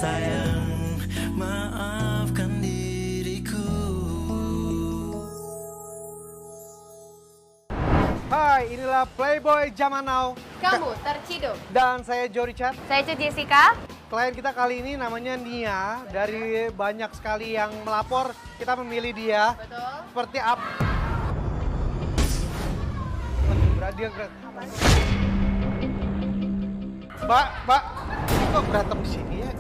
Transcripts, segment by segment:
Sayang, maafkan diriku. Hai, inilah Playboy Zaman Now. Kamu terciduk. Dan saya Joe Richard. Saya Jessica. Klien kita kali ini namanya Nia. Dari banyak sekali yang melapor, kita memilih dia. Betul. Seperti apa? Dia berat. Mbak, kok berantem di sini ya?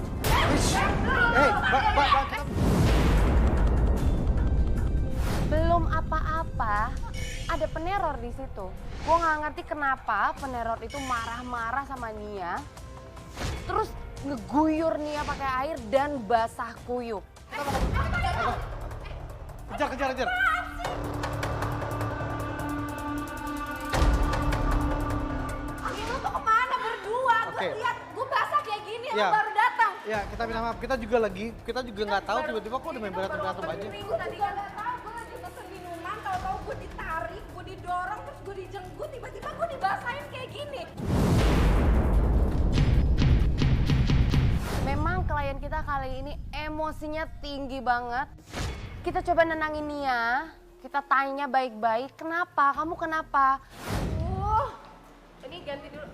Mbak, kita... Belum apa-apa, ada peneror di situ. Gue nggak ngerti kenapa peneror itu marah-marah sama Nia, terus ngeguyur Nia pakai air dan basah kuyup. Kejar. Lu tuh kemana berdua? Oke. Gue lihat, gue basah kayak gini, Ya. lu baru datang. Ya, kita minta maaf. Kita juga nggak tahu tiba-tiba kok udah main berantem aja. Gue tadi kan nggak tahu, gue lagi pesen minuman, tahu-tahu gue ditarik, gue didorong, terus gue dijenggut, tiba-tiba gue dibasahin kayak gini. Memang klien kita kali ini emosinya tinggi banget. Kita coba nenangin Nia, kita tanya baik-baik, kenapa? Kamu kenapa? Ini ganti dulu.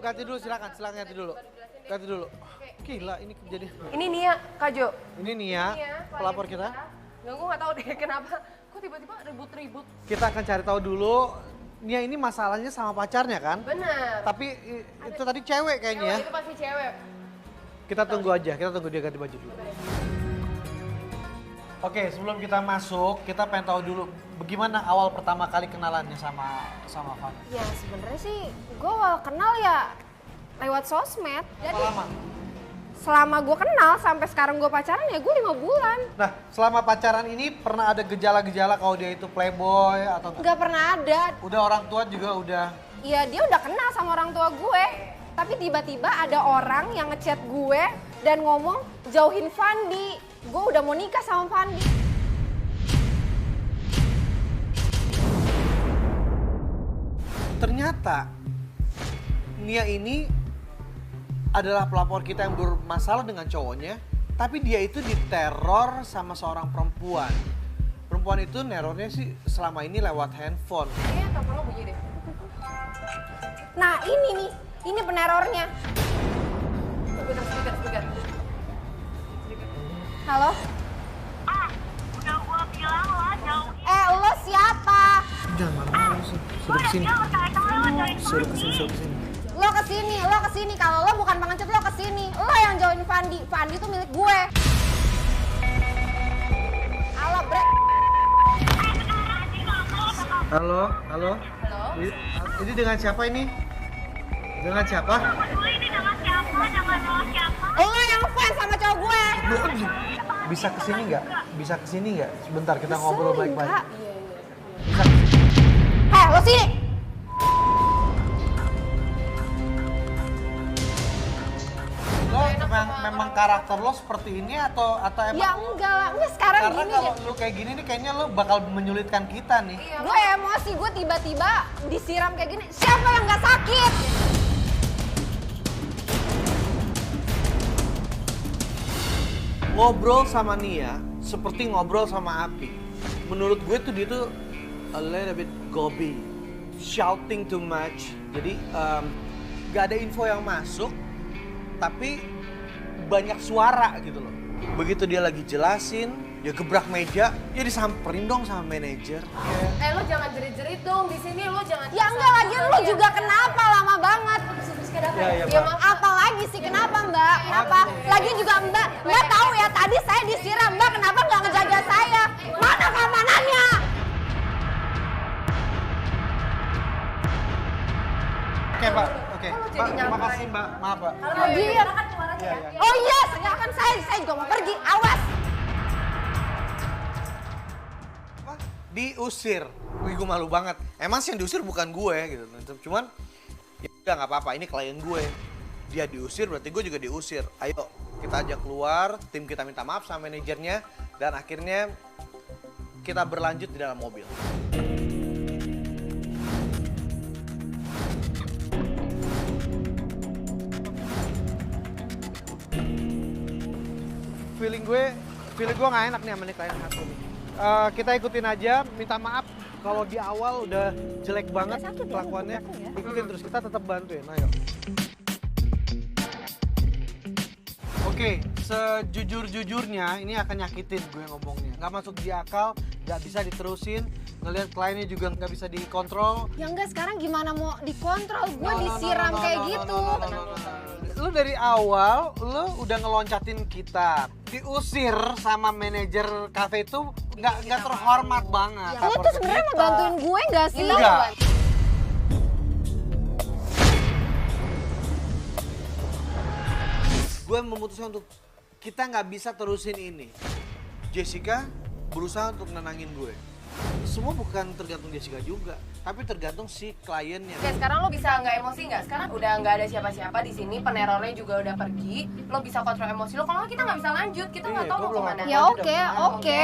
Ganti dulu, silakan ganti dulu. Ganti dulu. Gila, ini kejadian. Ini Nia, Kak Jo. Ini Nia, pelapor kita. Nggak, gue nggak tahu deh kenapa. Kok tiba-tiba ribut-ribut. Kita akan cari tahu dulu. Nia ini masalahnya sama pacarnya kan? Bener. Tapi itu tadi cewek kayaknya ya. Itu pasti cewek. Kita tunggu dia ganti baju dulu. Oke, sebelum kita masuk, kita pengen tahu dulu bagaimana awal pertama kali kenalannya sama Fanny. Ya sebenarnya sih gue awal kenal ya lewat sosmed. Berapa lama? Selama gue kenal sampai sekarang gue pacaran ya gue 5 bulan. Nah, selama pacaran ini pernah ada gejala-gejala kalau dia itu playboy atau Nggak pernah ada. udah orang tua juga udah. Ya dia udah kenal sama orang tua gue. Tapi tiba-tiba ada orang yang ngechat gue dan ngomong jauhin Fandi. Gue udah mau nikah sama Fandi. Ternyata Nia ini adalah pelapor kita yang bermasalah dengan cowoknya, tapi dia itu diteror sama seorang perempuan. Perempuan itu nerornya sih selama ini lewat handphone. Kayaknya telepon lo bunyi deh. Nah ini nih, ini penerornya. Speaker. Halo? Udah gua bilang lo jauhin. Lo siapa? Jangan marah, suruh kesini. Suruh kesini. Lo kesini. Kalau lo bukan pengecut lo kesini. Lo yang jauhin Fandi. Fandi tuh milik gue. Halo, bre. Halo. Ini dengan siapa ini? Dengan siapa? Ini dengan siapa? Lo yang fans sama cowok gue. Bisa kesini nggak? Sebentar kita ngobrol baik-baik. Enggak. Bisa kesini. Lo sini. Lo memang karakter lo seperti ini atau emang? Ya enggak lah. Enggak sekarang Karena gini kalau deh. lu kayak gini nih kayaknya lo bakal menyulitkan kita nih. Gue emosi, gue tiba-tiba disiram kayak gini. Siapa yang gak sakit? Ngobrol sama Nia seperti ngobrol sama api. Menurut gue tuh dia tuh a little bit gobi, shouting too much. Jadi gak ada info yang masuk, tapi banyak suara gitu loh. Begitu dia lagi jelasin, dia gebrak meja, dia disamperin dong sama manajer. Lo jangan jerit-jerit dong di sini, lo jangan. Ya enggak lagi, lu juga kenapa lama banget? Iya, Ya emang apa lagi sih, kenapa Mbak? Kenapa? Lagi juga Mbak tahu ya tadi saya disiram, Mbak kenapa nggak ngejaga saya? Mana keamanannya? Oke Pak, oke. Pak, terima kasih Mbak, maaf Pak. Oh dia. Oh iya, silakan saya juga mau pergi, awas. Diusir. Wih, gue malu banget. Emang sih yang diusir bukan gue gitu. Cuman ya udah nggak apa-apa, ini klien gue. Dia diusir berarti gue juga diusir. Ayo kita ajak keluar, tim kita minta maaf sama manajernya dan akhirnya kita berlanjut di dalam mobil. feeling gue nggak enak nih sama nih klien satu nih. Kita ikutin aja, minta maaf kalau di awal udah jelek banget kelakuannya. Ikutin terus, kita tetap bantuin, ayo. Oke, sejujur-jujurnya ini akan nyakitin gue ngomongnya. Nggak masuk di akal, nggak bisa diterusin. Ngelihat kliennya juga nggak bisa dikontrol. Ya enggak, sekarang gimana mau dikontrol? Gue disiram kayak gitu. Lu dari awal, lu udah ngeloncatin kita. Diusir sama manajer kafe itu nggak terhormat banget. Lo tuh sebenarnya mau bantuin gue nggak sih? Enggak. Gue memutuskan untuk kita nggak bisa terusin ini. Jessica berusaha untuk nenangin gue. Semua bukan tergantung Jessica juga, tapi tergantung si kliennya. Oke, sekarang lo bisa nggak emosi nggak? Sekarang udah nggak ada siapa-siapa di sini, penerornya juga udah pergi. Lo bisa kontrol emosi lo. Kalau nggak, kita nggak bisa lanjut, kita nggak tahu mau kemana. Ya oke.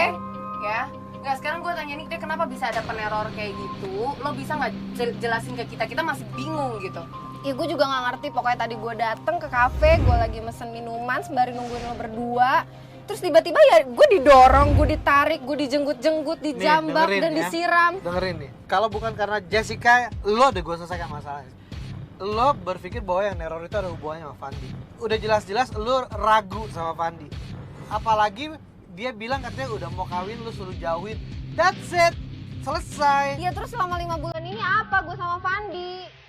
Ya. Nggak, sekarang gue tanya nih, kenapa bisa ada peneror kayak gitu? Lo bisa nggak jelasin ke kita? Kita masih bingung gitu. Ya gue juga nggak ngerti, pokoknya tadi gue dateng ke kafe, gue lagi mesen minuman sembari nungguin lo berdua. Terus tiba-tiba ya gue didorong, gue ditarik, gue dijenggut-jenggut, dijambak dan disiram. Dengerin nih, kalau bukan karena Jessica, lo udah gue selesaikan masalahnya. Lo berpikir bahwa yang neror itu ada hubungannya sama Fandi. Udah jelas-jelas lo ragu sama Fandi. Apalagi dia bilang katanya udah mau kawin, lo suruh jauhin. That's it, selesai. Ya terus selama 5 bulan ini apa gue sama Fandi?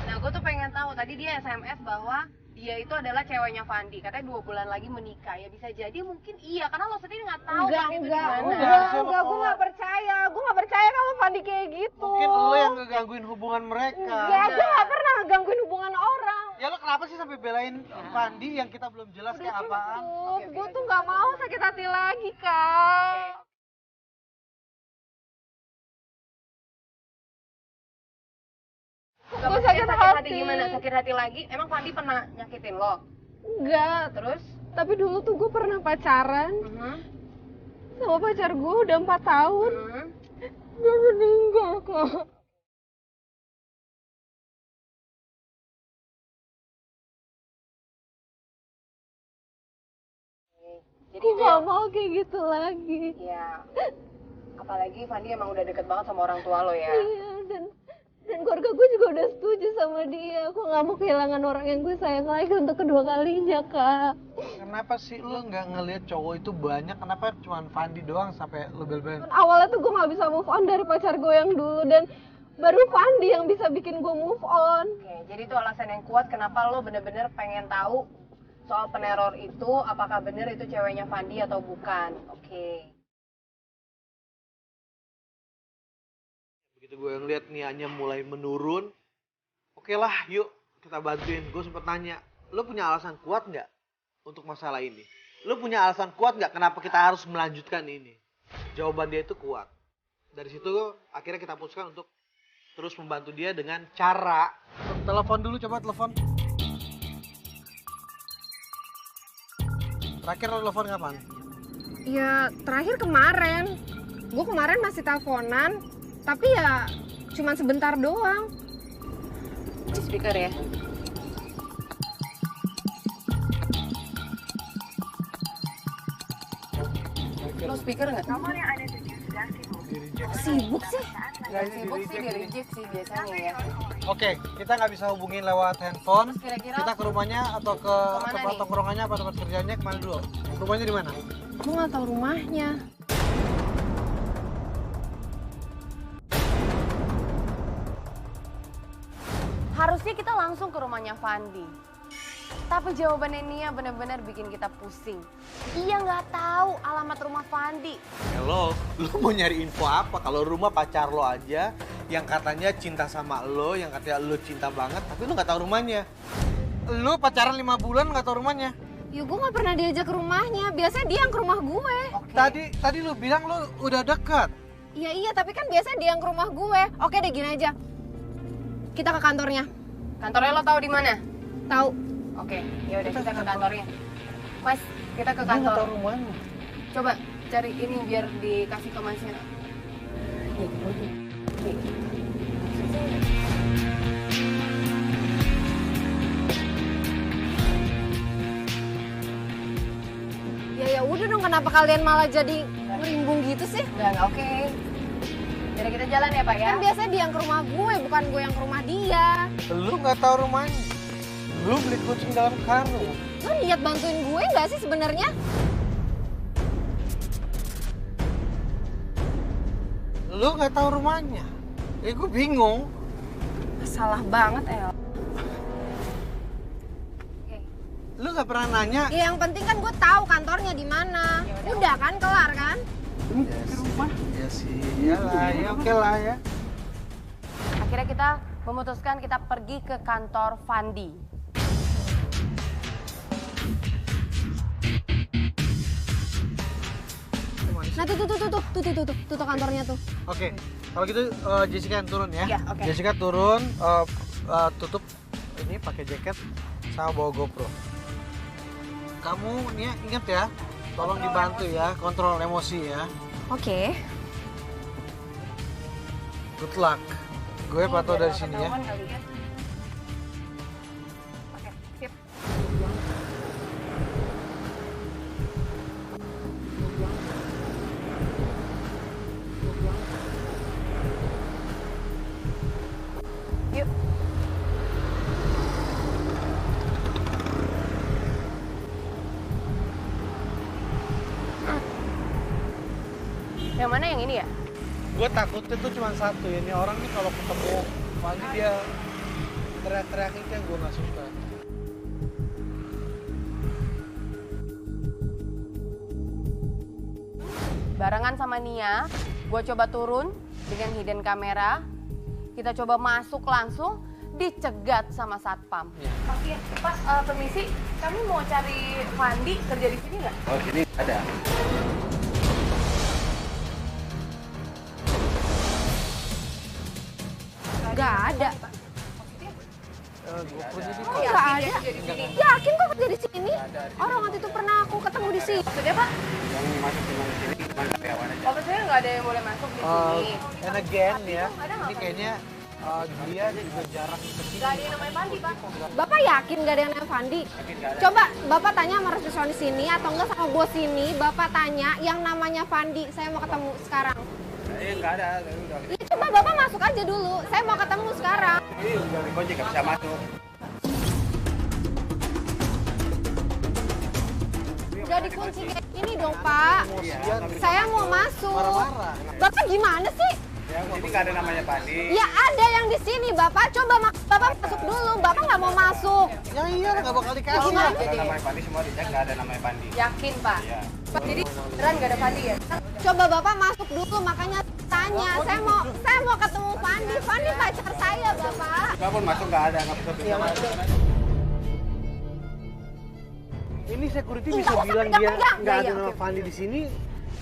Nah, gue tuh pengen tahu, tadi dia SMS bahwa dia itu adalah ceweknya Fandi. Katanya 2 bulan lagi menikah. Ya bisa jadi mungkin iya, karena lo sendiri nggak tahu Fandi itu di mana. Enggak, gue nggak percaya. Gue nggak percaya kalau Fandi kayak gitu. Mungkin lo yang ngegangguin hubungan mereka. Enggak, gue nggak pernah gangguin hubungan orang. Ya lo kenapa sih sampai belain Fandi yang kita belum jelas kayak apaan? Gue tuh nggak mau sakit hati lagi, Kak. Gue sakit hati gimana? Sakit hati lagi? Emang Fandi pernah nyakitin lo? Enggak. Terus? Tapi dulu tuh gue pernah pacaran sama pacar gue udah 4 tahun. Dia meninggal, Kak. Jadi gue gak mau kayak gitu lagi. ya, apalagi Fandi emang udah deket banget sama orang tua lo ya. Iya, dan keluarga gue juga udah setuju sama dia. Aku gak mau kehilangan orang yang gue sayang lagi untuk kedua kalinya, Kak. Kenapa sih lo nggak ngelihat cowok itu banyak? Kenapa cuma Fandi doang sampai lo bel-belain? Awalnya tuh gue gak bisa move on dari pacar gue yang dulu, dan baru Fandi yang bisa bikin gue move on. Oke, jadi itu alasan yang kuat kenapa lo bener-bener pengen tahu soal peneror itu, apakah bener itu ceweknya Fandi atau bukan. Oke. Begitu gue ngeliat niatnya mulai menurun, oke lah yuk kita bantuin. Gue sempet nanya, lo punya alasan kuat nggak untuk masalah ini? Lo punya alasan kuat nggak kenapa kita harus melanjutkan ini? Jawaban dia itu kuat. Dari situ akhirnya kita putuskan untuk terus membantu dia dengan cara telepon dulu, coba telepon. Terakhir lo telepon kapan? Ya terakhir kemarin. Gue kemarin masih teleponan, tapi ya cuman sebentar doang. Di speaker ya. Lo speaker nggak? Nomor yang ada tujuh sedang sibuk. Sibuk sih. Nggak sibuk sih, di reject sih biasanya ya. Oke, kita nggak bisa hubungin lewat handphone. Terus kira-kira Kita ke rumahnya atau ke kemana tempat nih? tongkrongannya apa tempat kerjanya kemana dulu? Rumahnya di mana? Gue gak tahu rumahnya. harusnya kita langsung ke rumahnya Fandi. Tapi jawabannya Nia benar-benar bikin kita pusing. Dia nggak tahu alamat rumah Fandi. Hello, lu mau nyari info apa? Kalau rumah pacar lo aja yang katanya cinta sama lo, yang katanya lo cinta banget, tapi lo nggak tahu rumahnya. Lu pacaran 5 bulan nggak tahu rumahnya. Ya gue gak pernah diajak ke rumahnya, biasanya dia yang ke rumah gue. Tadi lu bilang lu udah dekat. Iya, tapi kan biasanya dia yang ke rumah gue. Oke deh, gini aja. Kita ke kantornya. Kantornya lo tahu di mana? Tahu. Oke, ya udah kita ke kantornya. Mas, kita ke Dia nggak kantor. tahu rumahnya. Coba cari ini biar dikasih ke Masnya. Ya udah dong, kenapa kalian malah jadi merimbung gitu sih? Enggak, oke. Jadi kita jalan ya Pak ya? Kan biasanya dia yang ke rumah gue, bukan gue yang ke rumah dia. Lu nggak tahu rumahnya. Lu beli kucing dalam karung. Lu niat bantuin gue nggak sih sebenarnya? Lu nggak tahu rumahnya. Ya gue bingung. Salah banget, El. Lu nggak pernah nanya. Ya yang penting kan gue tahu kantornya di mana. Udah kan, kelar kan? Ya sih, iyalah, ya oke lah ya. Akhirnya kita memutuskan kita pergi ke kantor Fandi. Nah tuh kantornya tuh. Oke, kalau gitu Jessica yang turun ya. Iya, oke. Jessica turun, tutup ini pakai jaket sama bawa GoPro. Kamu Nia ingat ya, tolong dibantu ya, kontrol emosi ya. Oke. Good luck. Gue pantau dari sini ya. Oke, sip. Yuk. Yang mana yang ini ya? Gue takutnya tuh cuma satu, ini orang nih kalau ketemu pagi dia teriak-teriak itu yang gue nggak suka. Barengan sama Nia, gue coba turun dengan hidden kamera. Kita coba masuk langsung, dicegat sama satpam. Oke, Pak, permisi, kami mau cari Fandi kerja di sini nggak? Oh, sini ada. Gak ada. GoPro jadi Oh, gak ada. Yakin kok kerja di sini? Orang waktu itu pernah aku ketemu di sini. Maksudnya Pak? Yang masuk cuma di sini, cuma karyawan aja. Oh, maksudnya nggak ada yang boleh masuk di sini? and again ya, ada nggak ini kayaknya dia juga jarang kesini. Nggak ada yang namanya Fandi, Pak. Bapak yakin gak ada yang namanya Fandi? Coba Bapak tanya sama resepsionis sini atau enggak sama bos sini. Bapak tanya yang namanya Fandi. Saya mau ketemu sekarang. Nggak ada, udah. Ya, coba Bapak masuk aja dulu. Saya mau ketemu sekarang. Ini udah dikunci, nggak bisa masuk. Udah dikunci kayak gini dong Pak. Saya mau masuk. Marah-marah. Bapak gimana sih? Yang sini nggak ada namanya Padi. Ya ada yang di sini Bapak. Coba Bapak masuk dulu. Bapak nggak mau masuk. Ya iya, nggak bakal dikasih. Gimana? Ada namanya Padi, semua dicek nggak ada namanya Padi. Yakin, Pak? Iya. Pak, jadi beneran nggak ada Fandi ya? Coba Bapak masuk dulu. Makanya tanya. Saya mau ketemu Fandi. Fandi pacar saya Bapak. Walaupun masuk nggak ada, nggak bisa Iya, masuk. Ini security Nggak bisa usah bilang dia pegang-pegang. nggak Ya, ada ya, nama oke. Fandi di sini.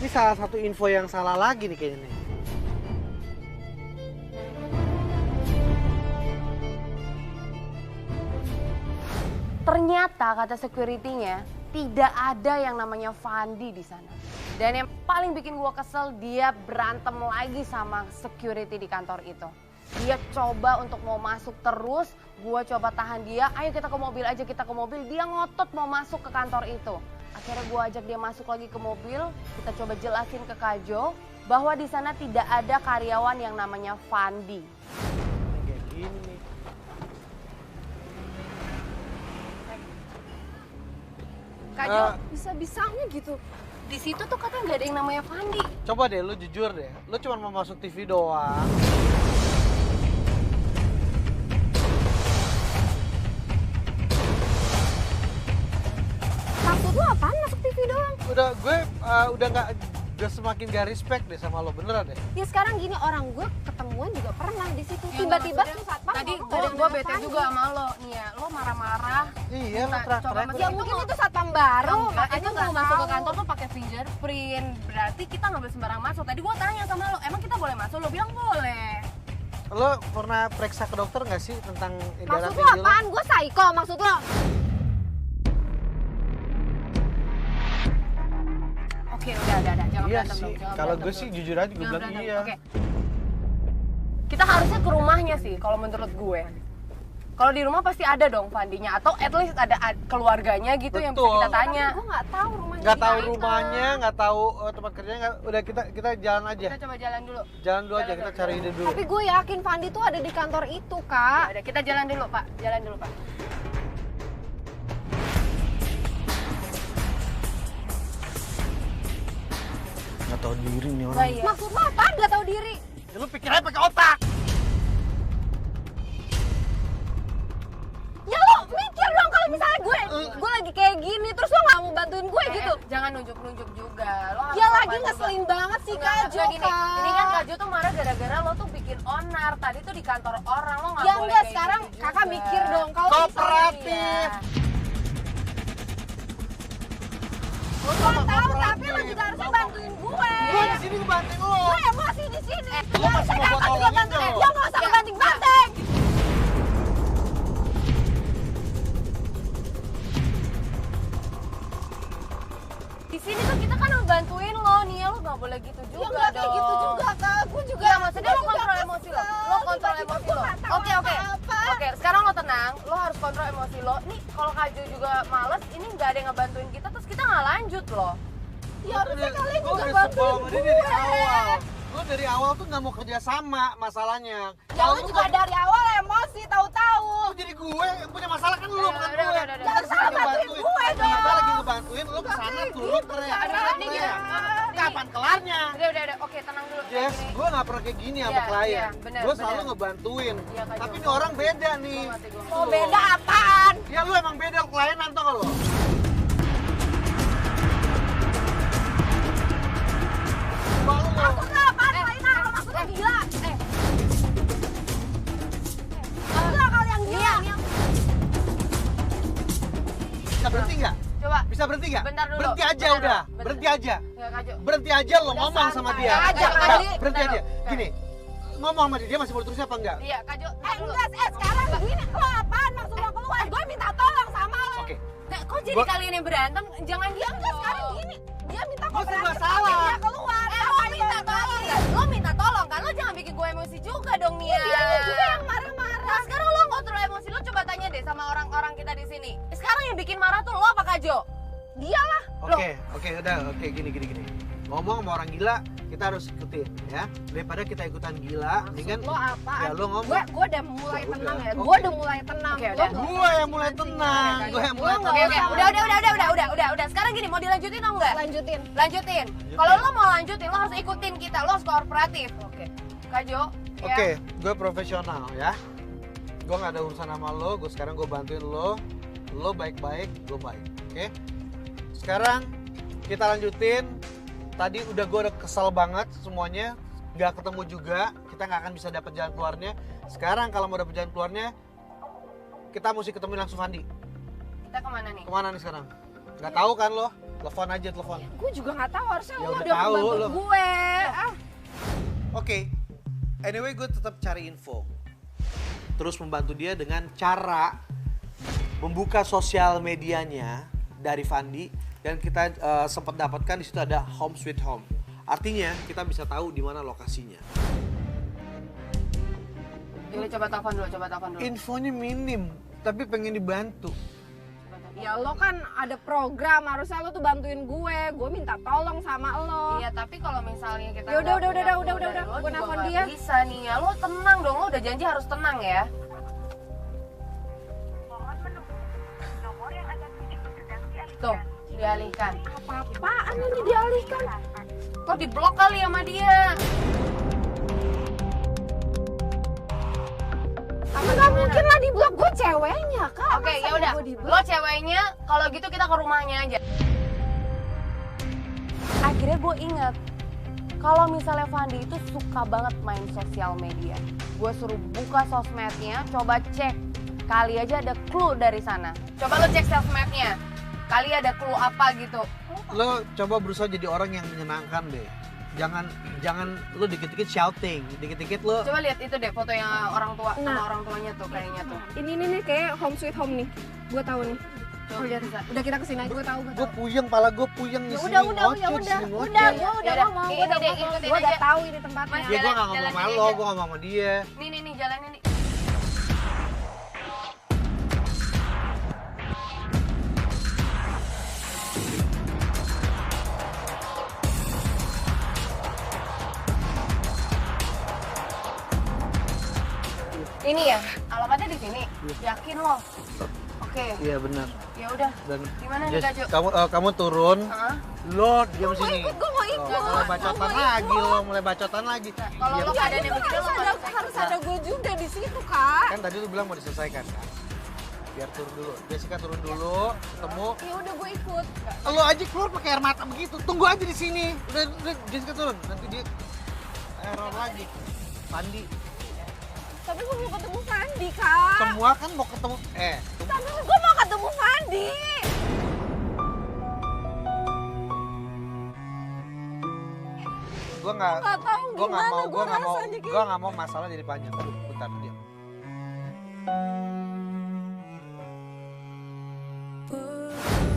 Ini salah satu info yang salah lagi nih kayaknya nih. Ternyata kata security-nya tidak ada yang namanya Fandi di sana. Dan yang paling bikin gua kesel, dia berantem lagi sama security di kantor itu. Dia coba untuk mau masuk terus, gua coba tahan dia, ayo kita ke mobil aja, kita ke mobil. Dia ngotot mau masuk ke kantor itu. Akhirnya gua ajak dia masuk lagi ke mobil, kita coba jelasin ke Kajo bahwa di sana tidak ada karyawan yang namanya Fandi. Kayak gini nih. Kajo, Bisa-bisanya gitu. di situ tuh katanya nggak ada yang namanya Fandi. Coba deh, lu jujur deh. Lu cuma mau masuk TV doang. Maksud lu apaan masuk TV doang? Udah semakin gak respect deh sama lo, beneran deh. Ya sekarang gini, orang gue ketemuan juga pernah di situ. Tiba-tiba tuh satpam Tadi ngomong, "Nggak ada gue nama bete Fandi." juga sama lo nih ya, lo marah-marah. Iya, lo Nah, teriak-teriak. coba Ya mungkin itu satpam baru, Enggak, makanya itu nggak mau masuk ke tahu. kantor tuh pakai fingerprint. Berarti kita nggak boleh sembarang masuk. Tadi gue tanya sama lo, emang kita boleh masuk? Lo bilang boleh. Lo pernah periksa ke dokter nggak sih tentang darah Maksud lu tinggi lo? apaan? Gue psycho, maksud lo? Oke, udah. Jangan Iya berantem sih, dong, jangan kalau berantem gue dong. sih jujur aja gue Jangan bilang berantem, iya. Oke. Kita harusnya ke rumahnya sih kalau menurut gue. Kalau di rumah pasti ada dong Fandinya, atau at least ada keluarganya gitu yang bisa Betul. kita tanya. Gue nggak tahu rumahnya. Nggak tahu di mana. rumahnya, nggak tahu tempat kerjanya, udah kita jalan aja. Kita coba jalan dulu. Jalan dulu aja, Jalan kita dulu. cari ide dulu. Tapi gue yakin Fandi tuh ada di kantor itu, Ya Kak. udah, kita jalan dulu Pak. Jalan dulu Pak. Nggak tahu diri nih orang. Nah, iya. Maksud lo apaan nggak tahu diri? Ya, lu pikir aja pakai otak. Ya lo mikir dong kalau misalnya gue lagi kayak gini terus lo nggak mau bantuin gue gitu. Jangan nunjuk-nunjuk juga. Lo harus Ya sopan lagi juga. ngeselin banget sih Enggak, Kak Jo, gini. Ini kan Kak. Kak Jo tuh marah gara-gara lo tuh bikin onar. Tadi tuh di kantor orang, lo nggak Ya boleh enggak, kayak sekarang gitu kakak juga. mikir dong kalau Kooperatif. Gue tahu tapi lo juga harusnya bantuin gue. Gua di sini ngebanting lo. Gue emosi di sini. Lo masih mau gua tolongin dong. Ya nggak usah banting-banting. Di sini tuh kita kan ngebantuin lo nih, lo nggak boleh gitu Ya juga nggak dong. kayak gitu juga Kak. Gue juga. Iya, maksudnya lo gue juga kontrol kesel. emosi lo. Lo kontrol Tiba-tiba emosi gue lo. nggak tahu Oke. apa-apa. Oke, sekarang lo tenang. Lo harus kontrol emosi lo. Nih, kalau Kak Jo juga males, ini nggak ada yang ngebantuin kita, terus kita nggak lanjut loh. Ya harusnya kalian Gua juga udah bantuin sebel sama dia gue. dari awal. Lo dari awal tuh nggak mau kerja sama masalahnya. Ya lo juga dari awal emosi tahu-tahu. jadi gue yang punya masalah kan lu bukan gue. udah. Ya harus bantuin gue dong. Kita lagi ngebantuin lu kesana turun teriak. Ini gini. Kapan kelarnya? Udah. Oke, tenang dulu. Jess, Gini. gue gak pernah kayak gini sama Iya, klien. iya, benar, Gue selalu benar. ngebantuin. Iya, Kak Tapi Jo. ini orang beda nih. Gua ngerti. Oh beda apaan? Ya lu emang beda klien nanti kalau. Malu lo. Maksudnya apaan? Lainnya lo maksudnya gila? Gila kalian gila. Bisa berhenti nggak? Coba. Bisa berhenti nggak? Bentar dulu. Berhenti aja Bentar udah. dulu. Berhenti aja. Nggak, Kak Jo. Berhenti aja lo Udah ngomong sama santai dia. aja, Nggak, Kak. berhenti Bentar aja. dulu. Gini, ngomong sama dia masih mau terusnya apa enggak? Iya, Kak Jo. Enggak, sekarang gini. Lo apaan maksud lo keluar? Gue minta tolong sama lo. Oke. Nah, kok jadi Gua- kalian yang berantem? Jangan Ya gitu. enggak, sekarang gini. Dia minta Gua serba kooperatif salah. tapi dia keluar. Lo minta tolong kan? Lo minta tolong kan? Lo jangan bikin gue emosi juga dong, Nia. Dia juga yang marah-marah. Nah, sekarang lo kontrol emosi lo, coba tanya deh sama orang-orang kita di sini. Sekarang yang bikin marah tuh lo apa Kak Jo? Dia lah. Oke, udah, gini. Ngomong sama orang gila, kita harus ikutin ya. Daripada kita ikutan gila, mendingan Lo apaan? ya lo ngomong. Gue udah mulai Ya tenang udah. ya. Oke. Gue udah mulai tenang. Oke, Lo udah. nggak Gue yang mulai tenang, gue yang mulai nggak tenang. Oke. Udah. Sekarang gini, mau dilanjutin atau enggak? lanjutin. Lanjutin. Kalau lo mau lanjutin, lo harus ikutin kita. Lo harus kooperatif. Oke. Kak Jo, ya. Oke, gue profesional ya. Gue gak ada urusan sama lo, sekarang gue bantuin lo. Lo baik-baik, gue baik. Oke? Sekarang kita lanjutin. Tadi udah gue udah kesel banget semuanya. Gak ketemu juga, kita gak akan bisa dapat jalan keluarnya. Sekarang kalau mau dapat jalan keluarnya, kita mesti ketemu langsung Fandi. Kita kemana nih? Kemana nih sekarang? Gak tahu kan lo? Telepon aja, telepon. Gue juga nggak tahu harusnya Ya lo udah udah tahu, membantu lo. gue. Oke, anyway gue tetap cari info. Terus membantu dia dengan cara membuka sosial medianya dari Fandi dan kita sempat dapatkan di situ ada Home Sweet Home. Artinya kita bisa tahu di mana lokasinya. Yaudah, coba telepon dulu. Infonya minim, tapi pengen dibantu. Ya lo kan ada program, harusnya lo tuh bantuin gue. Gue minta tolong sama lo. Iya, tapi kalau misalnya kita Ya udah, nggak punya udah. clue dari lo Gua juga nelfon nggak dia. Bisa nih ya, lo tenang dong. Lo udah janji harus tenang ya. Mohon menunggu. Nomor yang Anda tuju sedang dialihkan. Tuh, dialihkan. Apa-apaan ini dialihkan? Kok diblok kali sama dia? Nggak mungkin lah di blok, gue ceweknya kak. Oke, Masa ya udah. gue di-block? Lo ceweknya, kalau gitu kita ke rumahnya aja. Akhirnya gue inget, kalau misalnya Fandi itu suka banget main sosial media. Gue suruh buka sosmednya, coba cek. Kali aja ada clue dari sana. Coba lo cek sosmednya. Kali ada clue apa gitu. Lo coba berusaha jadi orang yang menyenangkan deh. Jangan lo dikit-dikit shouting, dikit-dikit lo. Coba lihat itu deh foto yang orang tua sama Nah. orang tuanya tuh kayaknya tuh. Ini nih kayak home sweet home nih. Gue tahu nih. Oh iya Risa, udah kita kesini aja, gue tahu. Gue puyeng, pala gue puyeng nih. Udah, gue udah ngomong, gue udah tahu ini tempatnya. Mas, Ya gue gak ngomong jalan sama ini lo, aja. gue ngomong sama dia. Nih jalannya nih. Ini ya, alamatnya di sini. Yakin lo? Oke. Iya benar. Ya udah. Dan Gimana nih Jess, Kak Jo? kamu turun, Hah? lo diam sini. Gue mau ikut. Mulai bacotan lagi lo, mulai bacotan lagi. Kalau Diam. lo keadaannya begini lo nggak bisa Harus ikut. ada gue juga di situ, Kak. Kan tadi lu bilang mau diselesaikan kan? Biar turun dulu. Jessica turun dulu, ketemu. Ya udah gue ikut. Lo aja keluar pakai air mata begitu. Tunggu aja di sini. Udah Jessica turun. Nanti dia error lagi. Pandi. Tapi gue mau ketemu Fandi, Kak. Semua kan mau ketemu. Tapi gue mau ketemu Fandi. Gue nggak tahu gimana gue rasanya kayak gue nggak mau masalah jadi panjang. Aduh, bentar dia.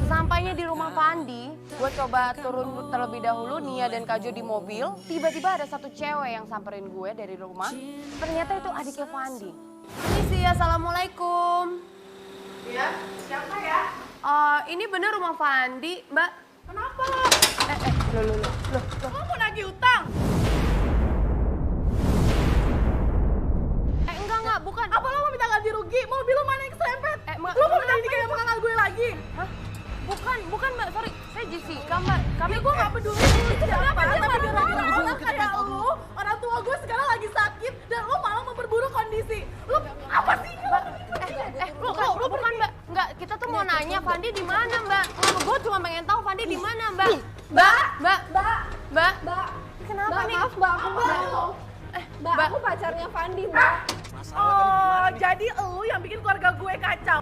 Sampainya di rumah Fandi, gue coba turun terlebih dahulu, Nia dan Kak Jo di mobil. Tiba-tiba ada satu cewek yang samperin gue dari rumah. Ternyata itu adiknya Fandi. Ini sih, assalamualaikum. Ya, siapa ya? Ini bener rumah Fandi, Mbak. Kenapa? Loh. Kamu mau nagih utang? Enggak, bukan. Apa lo mau minta ganti rugi? Mobil lo mana yang keserempet? Mbak, Lo mau minta ini kayak mengangal gue lagi? Hah? Bukan Mbak, sorry. Saya Jessica, Mbak. Kami Gue gak peduli lu siapa, tapi gara-gara orang kayak lu, orang tua gue sekarang lagi sakit dan lo malah memperburuk kondisi. Lo apa sih? Lo bukan Mbak. Enggak, kita tuh mau nanya Fandi di mana, Mbak. Gue cuma pengen tahu Fandi di mana, Mbak. Mbak. Kenapa Mbak, nih? maaf, Mbak. Mbak, Mbak. aku pacarnya Fandi, Mbak. Oh, jadi lu yang bikin keluarga gue kacau.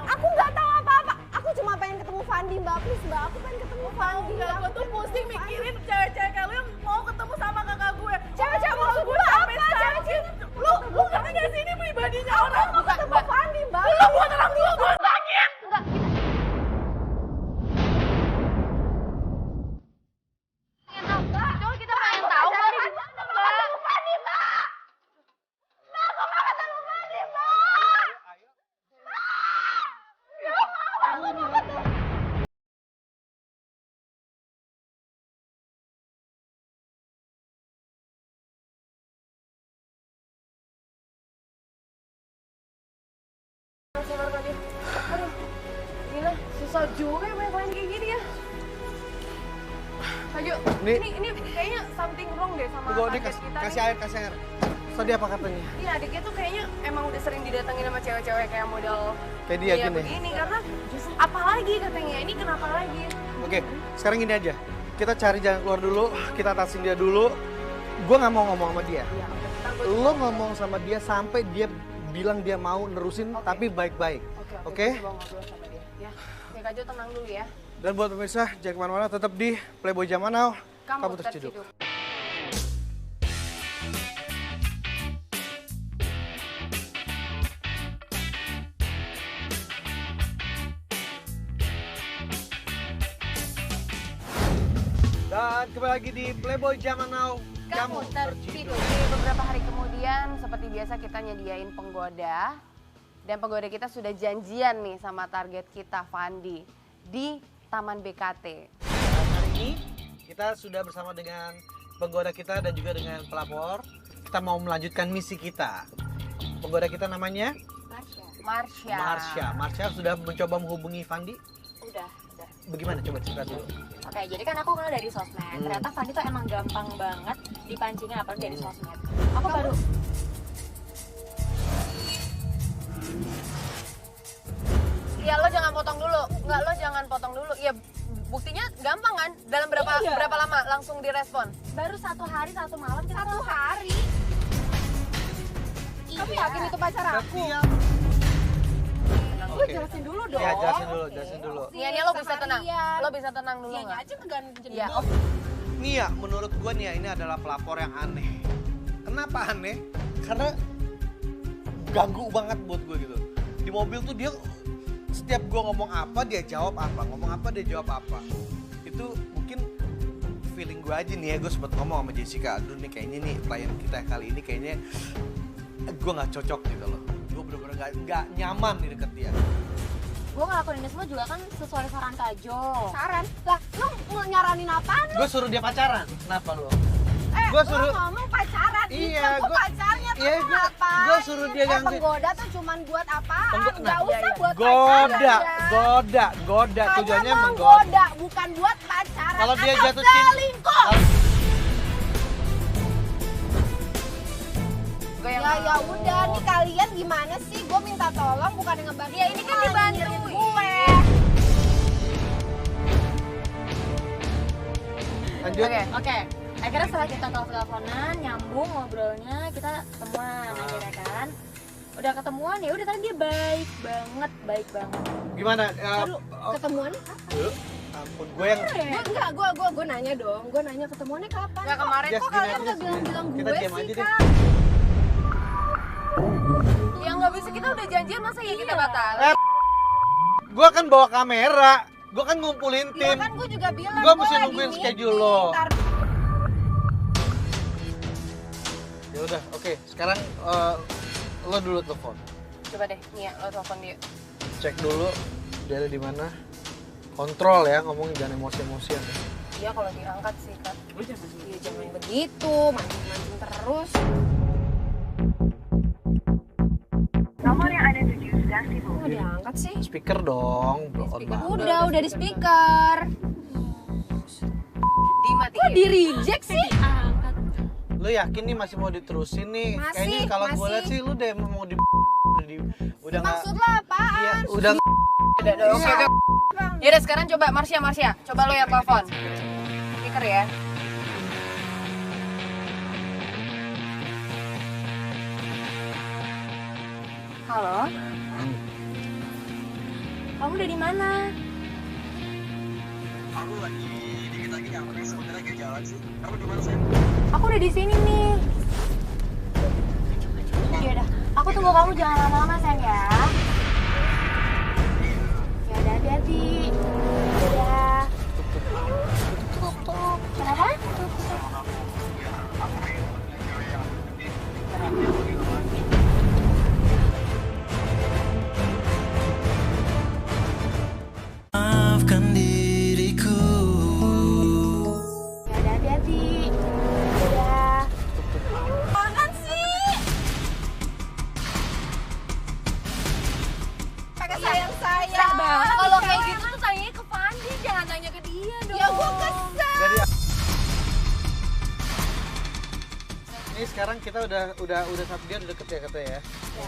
Aku nggak tahu apa-apa. Aku cuma pengen ketemu Fandi, Mbak. Please, Mbak. Aku pengen ketemu Fandi. Enggak, gue tuh pusing mikirin cewek-cewek kayak lu yang mau ketemu sama kakak gue. Cewek-cewek Kalau maksud gue lu sampai apa? sakit. Lu ngerti gak sih ini pribadinya orang? Aku ketemu Fandi, Mbak. Lu buat orang tua gue sakit. Coba kita pengen tahu Fandi di mana, Mbak. Aduh, gila, susah juga ya main kayak gini ya. Ayo, ini kayaknya something wrong deh sama Gue target kita kasih nih. air, kasih air. Tadi apa katanya? Iya, adiknya tuh kayaknya emang udah sering didatengin sama cewek-cewek kayak model Kayak dia gini. begini. Karena apalagi katanya, ini kenapa lagi? Oke, sekarang gini aja. Kita cari jalan keluar dulu, kita atasin dia dulu. Gue nggak mau ngomong sama dia. Iya, ntar gue Lo ngomong sama dia sampai dia bilang dia mau nerusin, tapi baik-baik. Oke? Gue coba ngobrol sama dia. Ya, oke Kak Jo tenang dulu ya. Dan buat pemirsa, jangan kemana-mana, tetap di Playboy Zaman Now. Kamu terciduk. Dan kembali lagi di Playboy Zaman Now. Kamu terciduk. Di beberapa hari kemudian, seperti biasa kita nyediain penggoda. Dan penggoda kita sudah janjian nih sama target kita, Fandi. Di Taman BKT. Dan hari ini kita sudah bersama dengan penggoda kita dan juga dengan pelapor. Kita mau melanjutkan misi kita. Penggoda kita namanya Marsha. Marsha sudah mencoba menghubungi Fandi. Udah. Bagaimana? Coba cerita dulu. Oke, jadi kan aku kenal dari sosmed. Ternyata Fandi tuh emang gampang banget dipancingnya apalagi dari sosmed. Aku baru Ya lo jangan potong dulu. Enggak, lo jangan potong dulu. Ya buktinya gampang kan? Dalam berapa lama langsung direspon? baru 1 hari 1 malam kita 1 hari. Kamu yakin itu pacar aku? Oke. Jelasin dulu dong. Ya, jelasin dulu. Nia, lo bisa tenang. Lo bisa tenang dulu Iya nggak? aja ngeganti jadi Iya. Nia, menurut gua Nia ini adalah pelapor yang aneh. Kenapa aneh? Karena ganggu banget buat gue gitu. Di mobil tuh dia setiap gue ngomong apa dia jawab apa, ngomong apa dia jawab apa. Itu mungkin feeling gue aja nih ya, gue sempet ngomong sama Jessica, aduh nih kayaknya nih klien kita kali ini kayaknya gue nggak cocok gitu loh. Gue bener-bener nggak nyaman di deket dia. Gue ngelakuin ini semua juga kan sesuai saran Kak Jo. Saran? Lah, lu mau nyaranin apaan? Gue suruh dia pacaran, kenapa lo? Gue suruh ngomong pacaran, Iya, gue pacarnya tuh iya, kenapa? gue suruh dia ganti. Penggoda tuh cuman buat apaan? Penggoda, Nggak usah buat goda, pacaran. goda, tujuannya Hanya menggoda. menggoda, bukan buat pacaran. Kalau dia atau jatuh cinta, selingkuh. Ya udah nih kalian gimana sih? Gue minta tolong bukan ngebantu. Ya ini kan dibantuin gue. Lanjut. Oke. Akhirnya setelah kita teleponan, nyambung ngobrolnya, kita ketemuan akhirnya kan. Udah ketemuan ya udah tadi dia baik banget. Gimana? Aduh, ketemuannya kapan? Ampun, gue yang Gue nanya dong. Gue nanya ketemuannya kapan? Nggak kemarin Just Kok gini kalian aja, nggak bilang-bilang kita gue diam aja sih, deh. Kak? Ya nggak bisa, kita udah janjian masa ya kita batal. Gue kan bawa kamera, gue kan ngumpulin Ya tim. kan gue juga bilang. Gue mesti lagi nungguin meeting, schedule lo. ntar. Ya udah, oke. Sekarang lo dulu telepon. Coba deh, Nia, lo telepon dia. Cek dulu dia ada di mana. Kontrol ya, ngomong jangan emosi-emosian. Iya kalau diangkat sih Kak. Ya jangan begitu, mancing-mancing terus. Nomor yang Anda tuju sudah sibuk. Kok diangkat sih? Speaker dong, blow on banget. Udah di speaker. Dimatiin. Kok di reject sih? Lu yakin nih masih mau diterusin nih? Masih, Kayaknya kalau gue masih. lihat sih lu deh mau udah nggak. Maksud lo apaan? Iya, udah. Udah, oke. Ya udah sekarang coba Marsha, coba lo ya telepon. Speaker ya. Halo? Kamu udah di mana? Aku lagi dikit lagi nyampe, sebentar lagi jalan sih. Kamu di mana sayang? Aku udah di sini nih. Ya udah, aku tunggu kamu jangan lama-lama sayang ya. Ya udah hati-hati. Dadah. Tutup. Kenapa? Maafkan diriku. Ya udah hati-hati. Dadah. Apaan sih? Pakai sayang-sayang. Kalau kayak gitu tuh tanyanya ke Fandi, jangan tanya ke dia dong. Ya gue kesel. Jadi ini sekarang kita udah dia udah deket ya katanya ya.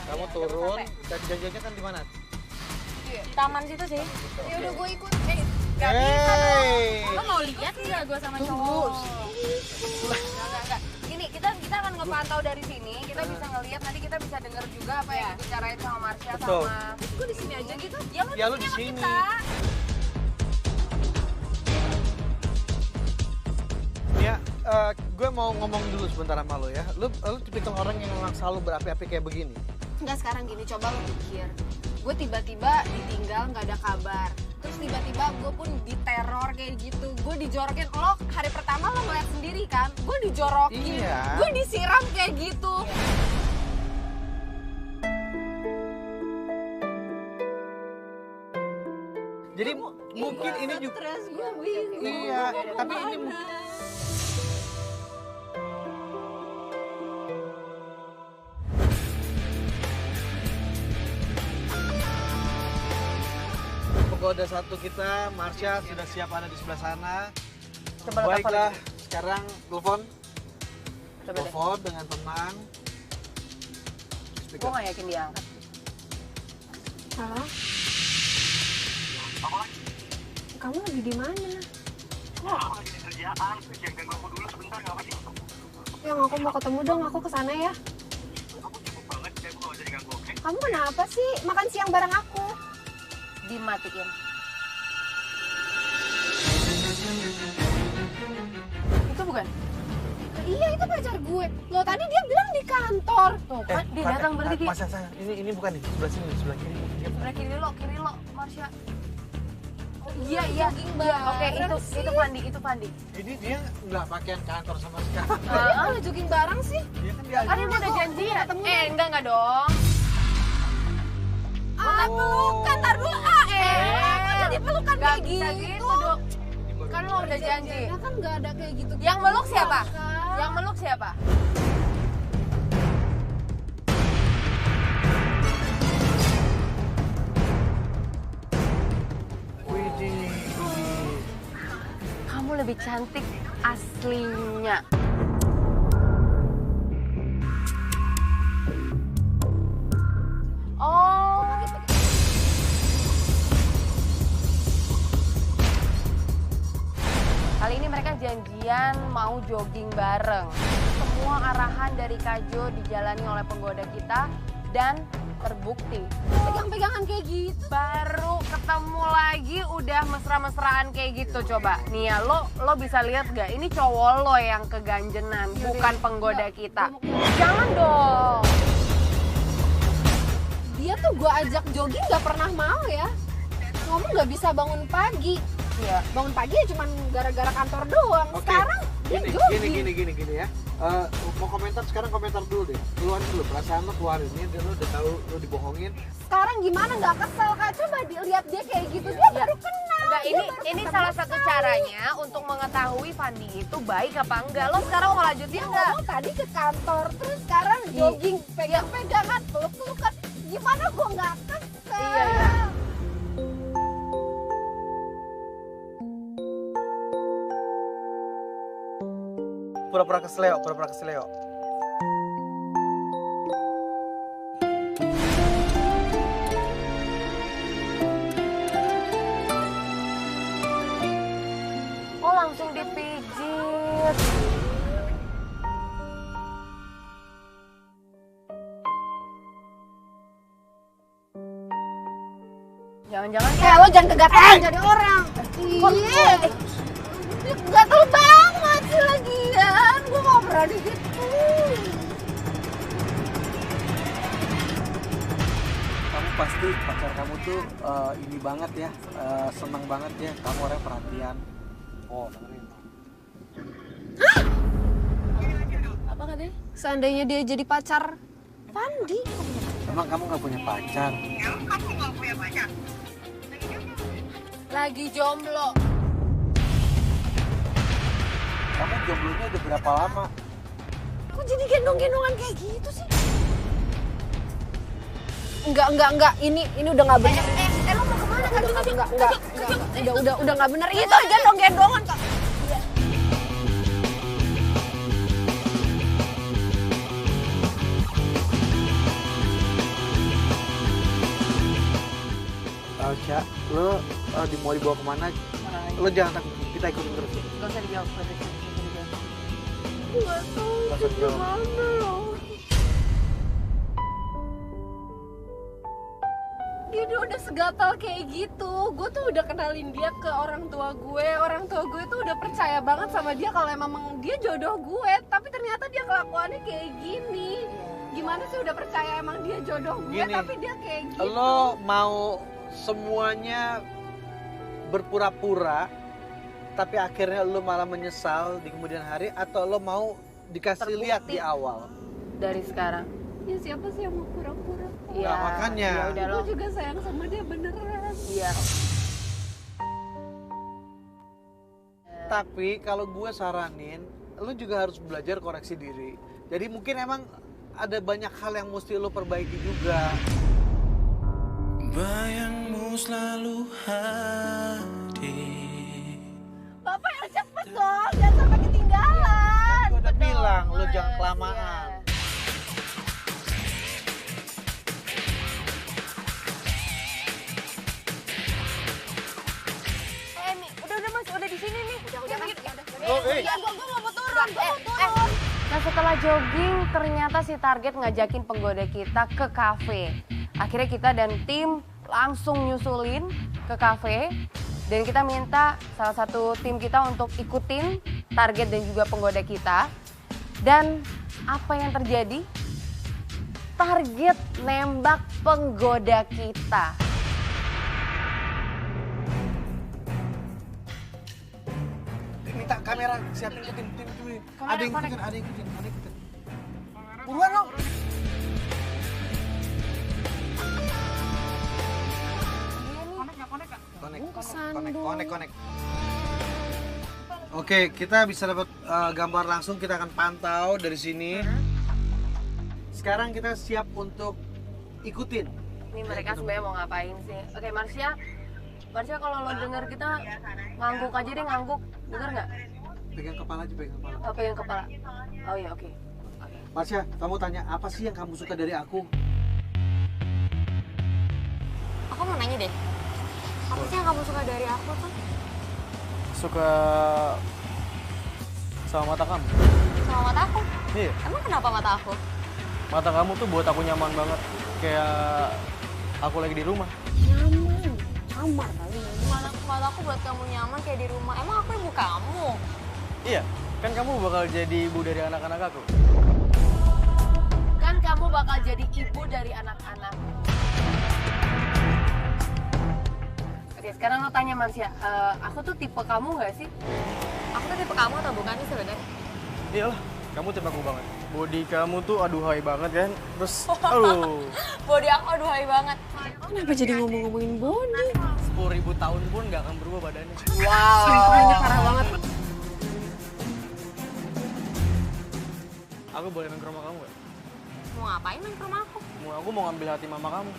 Kamu turun dan janjiannya kan di mana? Taman situ sih. Ya udah gue ikut. Gak bisa dong. Hey. Lo mau lihat nggak gue sama cowok? Enggak. Ini kita akan ngepantau dari sini. Kita bisa ngelihat, nanti kita bisa denger juga apa yang dibicarain sama Marsha Betul. sama. Gue di sini aja gitu. Ya lu di sini. Ya, gue mau ngomong dulu sebentar sama lo ya. Lu tipikal orang yang memang selalu berapi-api kayak begini. Enggak, sekarang gini, coba lo pikir. Gue tiba-tiba ditinggal, nggak ada kabar. Terus tiba-tiba gue pun diteror kayak gitu. Gue dijorokin. Lo hari pertama lo ngeliat sendiri kan? Gue dijorokin. Iya. Gue disiram kayak gitu. Jadi mungkin ini juga Stres gue bingung. iya, tapi ini mungkin penggoda satu kita, Marsha sudah siap ada di sebelah sana. Coba lo Baiklah, sekarang telepon. Coba deh. Telepon dengan tenang. Gue gak yakin dia angkat. Halo? Kamu lagi di mana? Aku lagi di kerjaan, jangan ganggu aku dulu sebentar, nggak apa sih? Yang aku mau ketemu dong, aku kesana ya. Aku cukup banget, saya nggak usah diganggu, oke? Kamu kenapa sih? Makan siang bareng aku. Dimatiin. Itu bukan? Iya itu pacar gue. Loh tadi dia bilang di kantor. Tuh kan dia datang beli dia. Mas saya, ini bukan nih, sebelah sini, sebelah kiri. Sebelah kiri lo, Marsha. Oh, Iya. jogging bareng Oke, sih. itu Pandi. Jadi dia nggak pakaian kantor sama sekali. Dia malah jogging bareng sih. Dia kan dia Kan ini udah janjian. Enggak dong. Pelukan, tar dulu. Kok jadi pelukan Gak kayak bisa gitu? gitu dong. Kan lo udah janji. Ya kan nggak ada kayak gitu. Yang meluk siapa? Kan? Yang meluk siapa? Widih. Kamu lebih cantik aslinya. Oh. Kali ini mereka janjian mau jogging bareng. Semua arahan dari Kajo dijalani oleh penggoda kita dan terbukti. Pegang-pegangan kayak gitu. Baru ketemu lagi udah mesra-mesraan kayak gitu. Coba nih ya, lo bisa lihat gak? Ini cowok lo yang keganjenan, bukan penggoda kita. Jangan dong. Dia tuh gue ajak jogging gak pernah mau ya. Ngomong gak bisa bangun pagi. Iya. Bangun pagi ya cuman gara-gara kantor doang. Oke. Sekarang dia jogging. Gini ya. Mau komentar sekarang komentar dulu deh. Keluarin dulu perasaan lo, keluarin. Ini lo udah tahu lo dibohongin. Sekarang gimana nggak kesel Kak? Coba dilihat dia kayak gitu. Dia baru kenal. Enggak, Dia baru ini ketemu salah satu sekali. caranya untuk mengetahui Fandi itu baik apa enggak. Lo sekarang mau lanjutin Dia enggak? ngomong tadi ke kantor, terus sekarang jogging, pegang-pegangan, peluk-pelukan. Gimana gua nggak kesel? Iya. Pura-pura kesleo, pura-pura kesleo. Oh, langsung dipijit. Jangan-jangan Lo jangan kegatelan jadi orang. Iya. Gatel banget sih lagian. Gua nggak berani gitu. Kamu pasti pacar kamu tuh ini banget ya, senang banget ya. Kamu orang perhatian. Oh, dengerin. Apa katanya? Seandainya dia jadi pacar Fandi. Emang kamu nggak punya pacar? Lagi jomblo. Kamu jomblonya udah berapa lama? Kok jadi gendong-gendongan kayak gitu sih? Enggak. Ini udah nggak bener. lo mau kemana? Enggak. Udah nggak bener. Itu gendong-gendongan Kak. Cak, lo mau dibawa kemana? Lo jangan takut, kita ikutin terus. Gak usah dijawab, gak usah dijawab. Nggak tahu Gak usah dijawab. gimana loh. Dia udah segatal kayak gitu. Gue tuh udah kenalin dia ke orang tua gue. Orang tua gue tuh udah percaya banget sama dia kalau emang dia jodoh gue. Tapi ternyata dia kelakuannya kayak gini. Gimana sih udah percaya emang dia jodoh gue, Gini, tapi dia kayak gitu. Lo mau semuanya berpura-pura, tapi akhirnya lo malah menyesal di kemudian hari, atau lo mau dikasih Terbukti. lihat di awal? Dari sekarang. Ya siapa sih yang mau pura-pura? Iya. Nah, makanya. Ya udah lo. Gue juga sayang sama dia beneran. Iya. Tapi kalau gue saranin, lo juga harus belajar koreksi diri. Jadi mungkin emang ada banyak hal yang mesti lo perbaiki juga. Bayangmu selalu hadir. Bapak yang cepet dong, jangan sampai ketinggalan. Gue udah bilang, lo jangan kelamaan. Nih, udah mas, udah di sini nih. Udah. Oh, Iya, gue nggak mau turun, gue mau turun. Nah setelah jogging, ternyata si target ngajakin penggoda kita ke kafe. Akhirnya kita dan tim langsung nyusulin ke kafe. Dan kita minta salah satu tim kita untuk ikutin target dan juga penggoda kita. Dan apa yang terjadi? Target nembak penggoda kita. Minta kamera, siapin ikutin, tim. Ada yang ikutin. Buruan dong. Konek. Oke, kita bisa dapat gambar langsung, kita akan pantau dari sini. Sekarang kita siap untuk ikutin. Ini mereka sebenarnya mau ngapain sih? Oke, Marsha kalau lo denger kita ngangguk aja deh, ngangguk. Denger nggak? Pegang kepala aja, pegang kepala. Oh, pegang kepala. Oh ya, oke. Marsha, kamu tanya apa sih yang kamu suka dari aku? Aku mau nanya deh, apa sih yang kamu suka dari aku tuh? Suka sama mata kamu. Sama mata aku? Iya. Emang kenapa mata aku? Mata kamu tuh buat aku nyaman banget. Kayak aku lagi di rumah. Nyaman? Kamar kali. Mata aku buat kamu nyaman kayak di rumah. Emang aku ibu kamu? Iya, kan kamu bakal jadi ibu dari anak-anak aku. Kan kamu bakal jadi ibu dari anak-anak. Oke, sekarang lo tanya Marsha, aku tuh tipe kamu nggak sih? Aku tuh tipe kamu atau bukan sih sebenarnya? Iyalah, kamu tipe aku banget. Body kamu tuh aduhai banget kan. Terus, aduh, Body aku aduhai banget. Kenapa jadi ngomong-ngomongin body? 10.000 tahun pun nggak akan berubah badannya. Wow. Ini parah banget. Aku boleh main ke rumah kamu nggak? Mau ngapain main ke rumah aku? Aku mau ngambil hati mama kamu.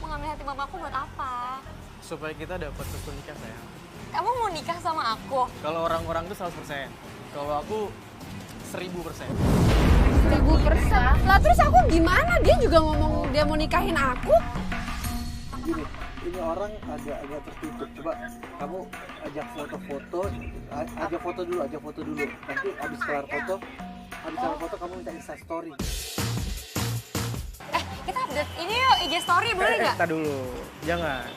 Mau ngambil hati mama aku buat apa? Supaya kita dapat restu nikah, sayang. Kamu mau nikah sama aku? Kalau orang-orang tuh 100%. Kalau aku 1000%. 1000%. Lah terus aku gimana? Dia juga ngomong dia mau nikahin aku. Ini orang agak tertutup. Coba kamu ajak foto-foto, ajak foto dulu. Nanti habis kelar foto kamu minta Insta story. Kita update ini yuk, IG story boleh nggak? Kita dulu, jangan.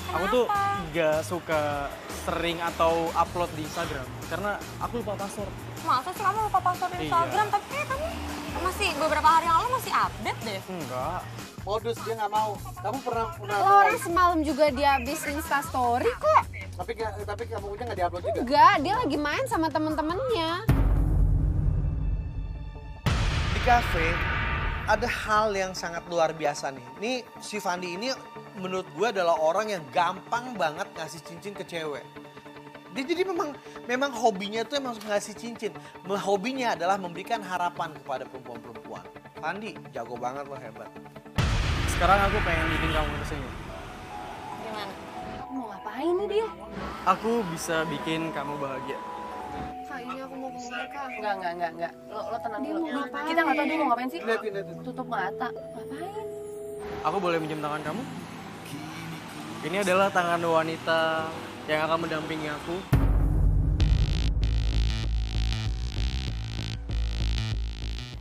Aku tuh gak suka sering atau upload di Instagram karena aku lupa password. Masa sih kamu lupa password Instagram? Tapi kayak kamu masih beberapa hari yang lalu masih update deh. Enggak. Modus dia nggak mau. Kamu pernah Lo orang semalam juga dia habis Insta story kok. tapi kamu punya nggak diupload juga? Enggak, dia lagi main sama temen-temennya. Di kafe ada hal yang sangat luar biasa nih. Nih si Fandi ini menurut gue adalah orang yang gampang banget ngasih cincin ke cewek. Dia jadi memang hobinya tuh emang ngasih cincin. Hobinya adalah memberikan harapan kepada perempuan-perempuan. Fandi jago banget, lo hebat. Sekarang aku pengen bikin kamu tersenyum. Gimana? Mau ngapain nih dia? Aku bisa bikin kamu bahagia. Kak, ini aku mau ke mereka. Enggak. Lo tenang dulu. ngapain? Kita nggak tahu dia mau ngapain sih. Lihatin. Tutup mata. Ngapain? Aku boleh minjem tangan kamu? Ini adalah tangan wanita yang akan mendampingi aku.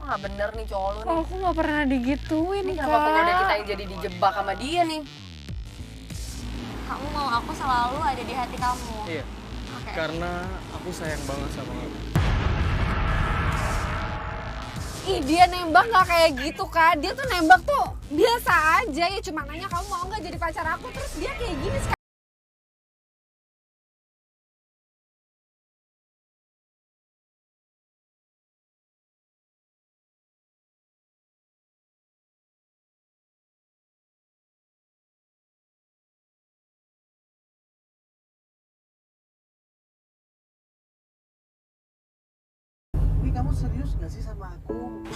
Nggak bener nih cowok lo nih. Aku nggak pernah digituin, Ini Kak. kenapa pengoda kita yang jadi dijebak sama dia nih? Kamu mau aku selalu ada di hati kamu. Iya. Oke. Karena aku sayang banget sama kamu. Ih, dia nembak nggak kayak gitu, Kak. Dia tuh nembak tuh biasa aja ya, cuma nanya kamu mau nggak jadi pacar aku, terus dia kayak gini sekarang. Ini kamu serius nggak sih sama aku?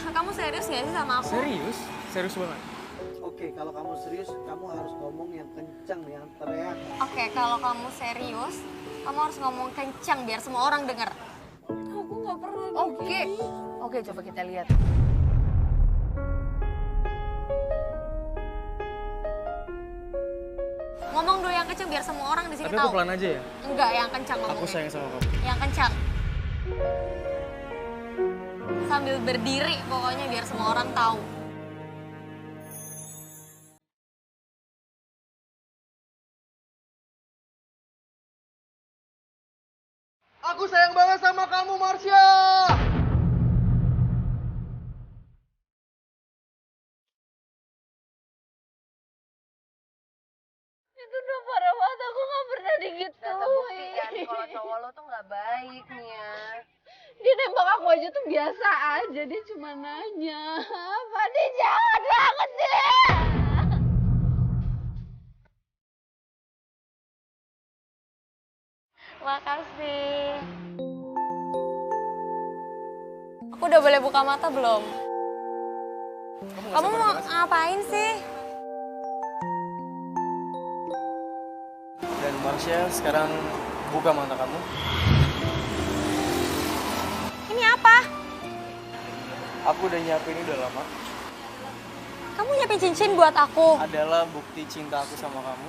Kamu serius gak sih sama aku? Serius? Serius banget. Oke, kalau kamu serius, kamu harus ngomong yang kencang, yang teriak. Oke, kalau kamu serius, kamu harus ngomong kencang biar semua orang denger. Aku nggak pernah. Oke, coba kita lihat. Ngomong dulu yang kencang biar semua orang di sini Tapi tahu. aku pelan aja ya. Enggak, yang kencang ngomongnya. Aku sayang sama kamu. Yang kencang. Sambil berdiri pokoknya biar semua orang tahu. Aku sayang banget sama kamu, Marsha. Itu udah parah banget, aku gak pernah digituin. Udah terbukti kan kalau cowok lo tuh gak baik nih ya. Dia nembak aku aja tuh biasa aja, dia cuma nanya. Fandi jahat banget deh. Makasih. Aku udah boleh buka mata belum? Kamu mau ngapain sih? Dan Marsha, sekarang buka mata kamu. Ini apa? Aku udah nyiapin ini udah lama. Kamu nyiapin cincin buat aku. Adalah bukti cinta aku sama kamu.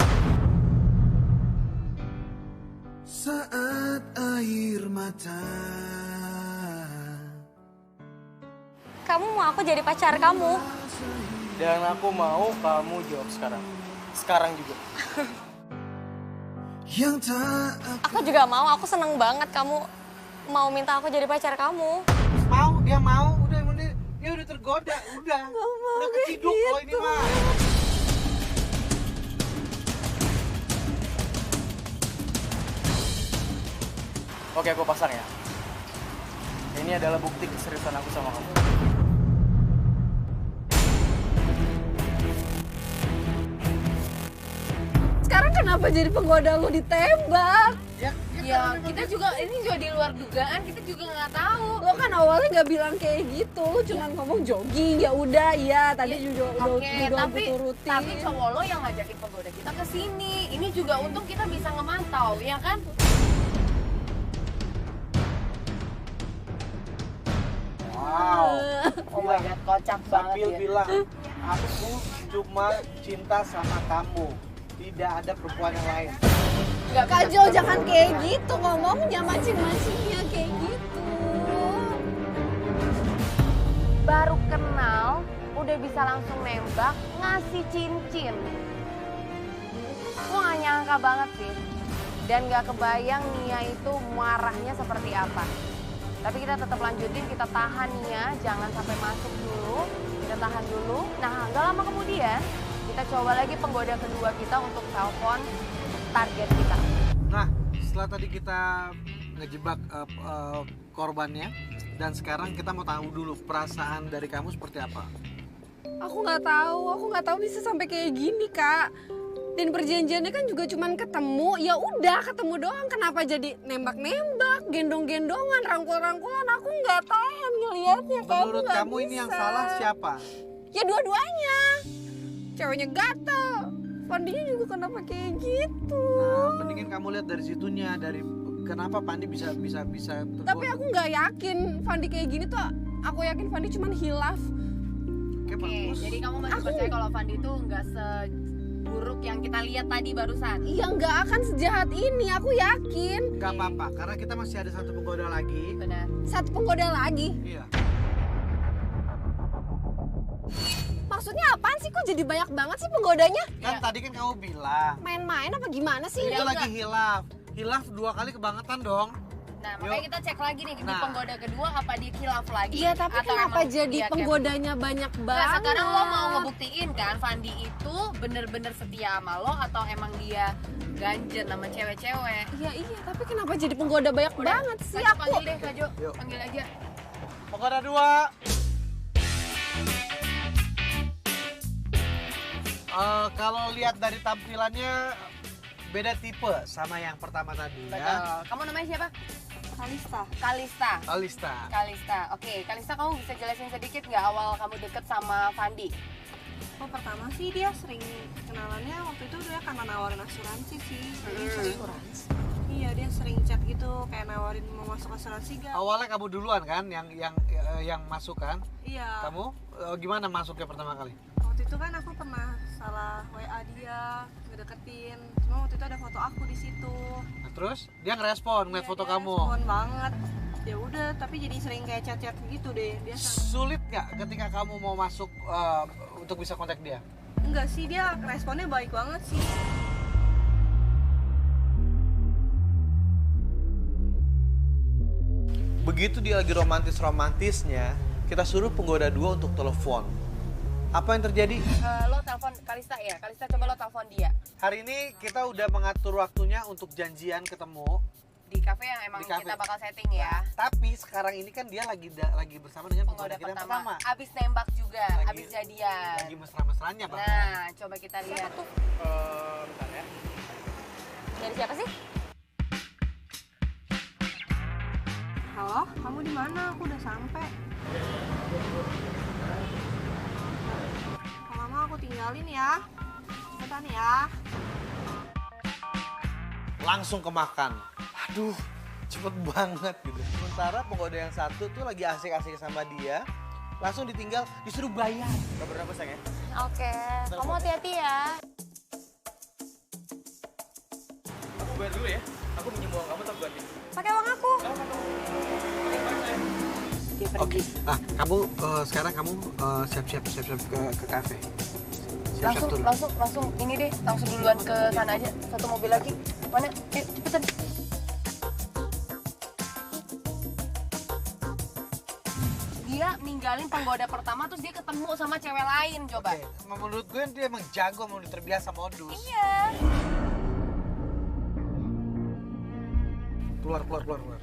Saat air mata. Kamu mau aku jadi pacar kamu? Dan aku mau kamu jawab sekarang. Sekarang juga. Yang tak Aku juga mau, aku seneng banget kamu mau minta aku jadi pacar kamu. Mau, dia mau. Udah, emang dia udah tergoda. Udah keciduk kalau ini mah. Oke, aku pasang ya. Ini adalah bukti keseriusan aku sama kamu. Sekarang kenapa jadi penggoda lu ditembak? Ya kita juga, ini juga di luar dugaan, kita juga nggak tahu. Lo kan awalnya nggak bilang kayak gitu, lo cuma ngomong jogging, ya udah, iya tadi juga Oke, udah tapi aku turutin. cowok lo yang ngajakin penggoda kita ke sini. Ini juga untung kita bisa ngemantau, ya kan? Wow. Oh my god, kocak banget Sambil ya. bilang, aku cuma cinta sama kamu. Tidak ada perempuan yang lain. Kak Jo, jangan kayak gitu ngomongnya, mancing-mancingnya kayak gitu. Baru kenal, udah bisa langsung nembak, ngasih cincin. Gue gak nyangka banget sih. Dan gak kebayang Nia itu marahnya seperti apa. Tapi kita tetap lanjutin, kita tahan Nia, jangan sampai masuk dulu. Kita tahan dulu. Nah, gak lama kemudian, kita coba lagi penggoda kedua kita untuk telepon target kita. Nah, setelah tadi kita ngejebak korbannya, dan sekarang kita mau tahu dulu perasaan dari kamu seperti apa. Aku nggak tahu bisa sampai kayak gini, Kak. Dan perjanjiannya kan juga cuman ketemu, ya udah ketemu doang. Kenapa jadi nembak-nembak, gendong-gendongan, rangkul-rangkulan? Aku nggak tahan ngelihatnya. Menurut kamu ini yang salah siapa? Ya dua-duanya. Ceweknya gatel. Pandinya juga kenapa kayak gitu? Nah, mendingan kamu lihat dari situnya, dari kenapa Pandi bisa tergoda. Tapi aku nggak yakin Fandi kayak gini tuh. Aku yakin Fandi cuman hilaf. Oke, bagus. Jadi kamu masih percaya kalau Fandi itu nggak seburuk yang kita lihat tadi barusan? Iya, nggak akan sejahat ini, aku yakin. Gak apa-apa, karena kita masih ada satu penggoda lagi. Benar. Satu penggoda lagi. Iya. Maksudnya apaan sih? Kok jadi banyak banget sih penggodanya? Kan tadi kan kamu bilang Main-main apa gimana sih? itu lagi hilaf. Hilaf 2 kali kebangetan dong. Nah, makanya kita cek lagi nih di Nah. penggoda kedua apa dia khilaf lagi. Iya, tapi atau kenapa emang jadi dia kayak- penggodanya banyak Nah, banget? sekarang lo mau ngebuktiin kan Fandi itu bener-bener setia sama lo atau emang dia ganjen sama cewek-cewek? Iya, tapi kenapa jadi penggoda banyak banget sih? Kak Jo, Aku panggil deh, Kak Jo. Yuk. Panggil aja. Penggoda 2. Kalau lihat dari tampilannya beda tipe sama yang pertama tadi ya. Betul. Kamu namanya siapa? Kalista. Kalista. Alista. Kalista. Oke, Kalista kamu bisa jelasin sedikit nggak awal kamu deket sama Fandi? Oh, pertama sih dia sering kenalannya waktu itu dia karena nawarin asuransi sih. Jadi sering Iya, dia sering chat gitu kayak nawarin mau masuk asuransi gak? Awalnya kamu duluan kan yang masuk kan? Iya. Kamu gimana masuknya pertama kali? Waktu itu kan aku pernah salah WA dia, ngedeketin. Cuma waktu itu ada foto aku di situ. Nah, terus dia ngerespon ngeliat Iya, foto dia kamu. respon banget. Ya udah, tapi jadi sering kayak chat-chat gitu deh. Dia Sulit nggak ketika kamu mau masuk untuk bisa kontak dia? enggak sih, dia responnya baik banget sih. Begitu dia lagi romantis-romantisnya, kita suruh penggoda 2 untuk telepon. Apa yang terjadi? Lo telepon Kalista ya? Kalista coba lo telepon dia. Hari ini kita udah mengatur waktunya untuk janjian ketemu. Di kafe yang emang Di kafe. kita bakal setting ya. Tapi sekarang ini kan dia lagi bersama dengan penggoda Penggoda kita yang pertama. pertama. Abis nembak juga, Lagi- abis jadian. Lagi mesra-mesranya, Bang. Nah, coba kita lihat. Bentar ya. Dari siapa sih? Halo, kamu di mana? Aku udah sampai. Kalau lama aku tinggalin ya. Cepetan ya. Langsung kemakan. Aduh, cepet banget gitu. Sementara penggoda yang satu tuh lagi asik-asik sama dia, langsung ditinggal, disuruh bayar. Kabar apa sayang ya? Oke, kamu hati-hati ya. Aku bayar dulu ya. Aku minjem uang kamu tapi ganti. Pakai uang aku. Oke. Kamu sekarang kamu siap-siap ke kafe. Siap-siap turun. Langsung ini deh, langsung duluan ke sana aja. Satu mobil lagi. Mana? Cepetan. Dia ninggalin penggoda pertama terus dia ketemu sama cewek lain, coba. Oke, menurut gue dia emang jago, emang udah terbiasa modus. Iya. Keluar. Keluar.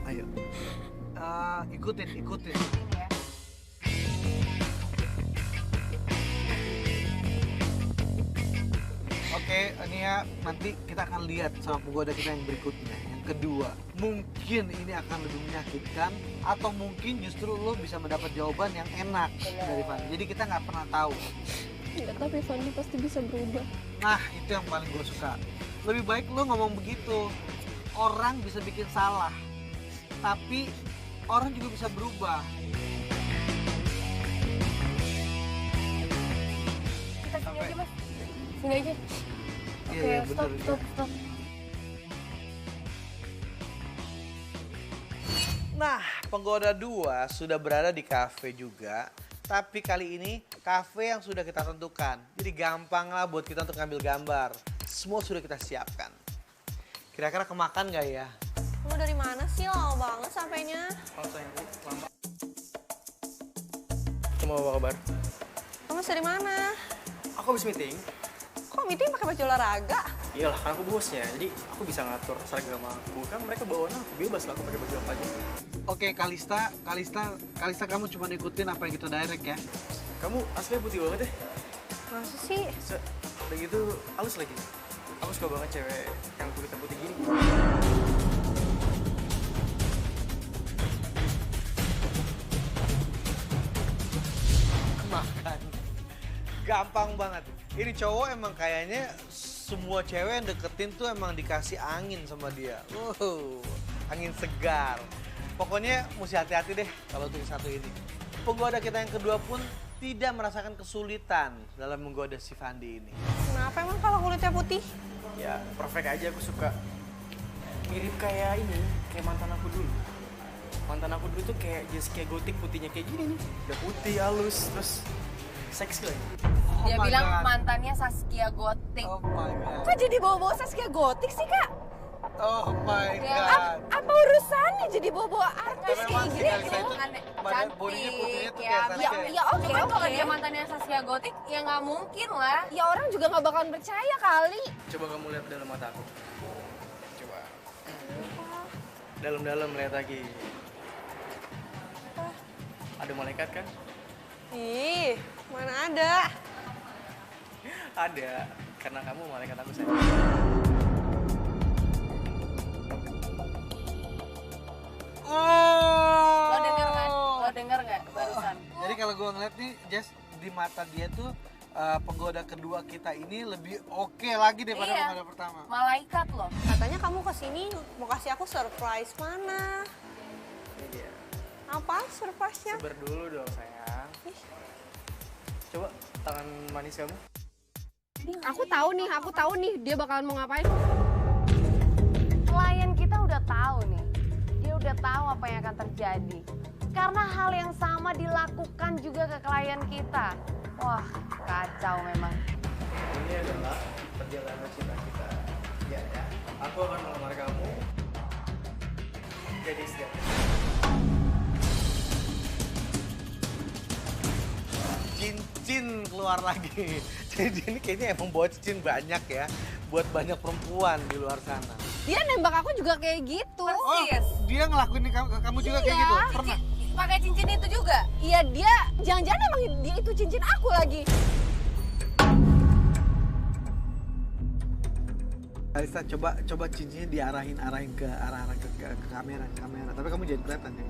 Ayo. Ikutin. Ini ya. Oke, ini ya nanti kita akan lihat sama penggoda kita yang berikutnya. Yang kedua, mungkin ini akan lebih menyakitkan atau mungkin justru lo bisa mendapat jawaban yang enak dari Fanny. Jadi kita nggak pernah tahu. Ya, tapi Fanny pasti bisa berubah. Nah, itu yang paling gue suka. Lebih baik lo ngomong begitu. Orang bisa bikin salah, tapi orang juga bisa berubah. Kita sini aja, Mas. Sini aja. Iya, Oke, stop. Nah, penggoda 2 sudah berada di kafe juga. Tapi kali ini kafe yang sudah kita tentukan. Jadi gampang lah buat kita untuk ngambil gambar. Semua sudah kita siapkan. Kira-kira kemakan nggak ya? Kamu dari mana sih? Lama banget sampainya. Kalau sayang lama. Kamu apa kabar? Kamu dari mana? Aku habis meeting. Kok meeting pakai baju olahraga? Iyalah, kan aku bosnya, jadi aku bisa ngatur seragam aku. Kan mereka bawaannya aku bebas lah, aku pakai baju apa aja. Oke, Kalista kamu cuma ikutin apa yang kita direct ya. Kamu aslinya putih banget ya. Masa sih? Udah gitu halus lagi. Aku suka banget cewek yang kulit putih gini. Makan. Gampang banget. Ini cowok emang kayaknya semua cewek yang deketin tuh emang dikasih angin sama dia. Angin segar. Pokoknya mesti hati-hati deh kalau untuk yang satu ini. Penggoda kita yang kedua pun tidak merasakan kesulitan dalam menggoda si Fandi ini. Kenapa emang kalau kulitnya putih? Ya perfect aja, aku suka. Mirip kayak ini, kayak mantan aku dulu. Mantan aku dulu tuh kayak Jessica Gotik, putihnya kayak gini nih. Udah putih, halus, terus seksi lagi. Dia Oh my bilang God. mantannya Saskia Gotik. Oh my God. Kok jadi bawa-bawa Saskia Gotik sih, Kak? Oh my Ya, God. Apa urusannya jadi bawa-bawa artis Memang kayak si gini? Kalista itu badan bodinya putihnya tuh kayak Saskia. Ya oke, Cuman kalau oke. dia mantannya Saskia Gotik, ya nggak mungkin lah. Ya orang juga nggak bakalan percaya kali. Coba kamu lihat dalam mata aku. Coba. Dalam-dalam lihat lagi. Ada malaikat kan? Ih, mana ada? Ada. Karena kamu malaikat aku sayang. Oh. Lo denger nggak barusan? Jadi kalau gue ngeliat nih, Jess, di mata dia tuh penggoda kedua kita ini lebih oke lagi daripada Iya. penggoda pertama. Malaikat loh. Katanya kamu kesini mau kasih aku surprise, mana? Ini dia. Apa surprise-nya? Sabar dulu dong sayang. Coba tangan manis kamu. Aku tahu nih dia bakalan mau ngapain. Klien kita udah tahu nih. Dia udah tahu apa yang akan terjadi. Karena hal yang sama dilakukan juga ke klien kita. Wah, kacau memang. Ini adalah perjalanan cinta kita. Ya. Aku akan melamar kamu. jadi istri aku. Cincin keluar lagi. Jadi ini kayaknya emang bawa cincin banyak ya. Buat banyak perempuan di luar sana. Dia nembak aku juga kayak gitu. Oh, dia ngelakuin ke kamu juga kayak gitu? Pernah? Pakai cincin itu juga. Iya, dia jangan-jangan emang dia itu cincin aku lagi. Alisa, coba cincinnya diarahin ke arah ke kamera. Tapi kamu jangan kelihatan ya.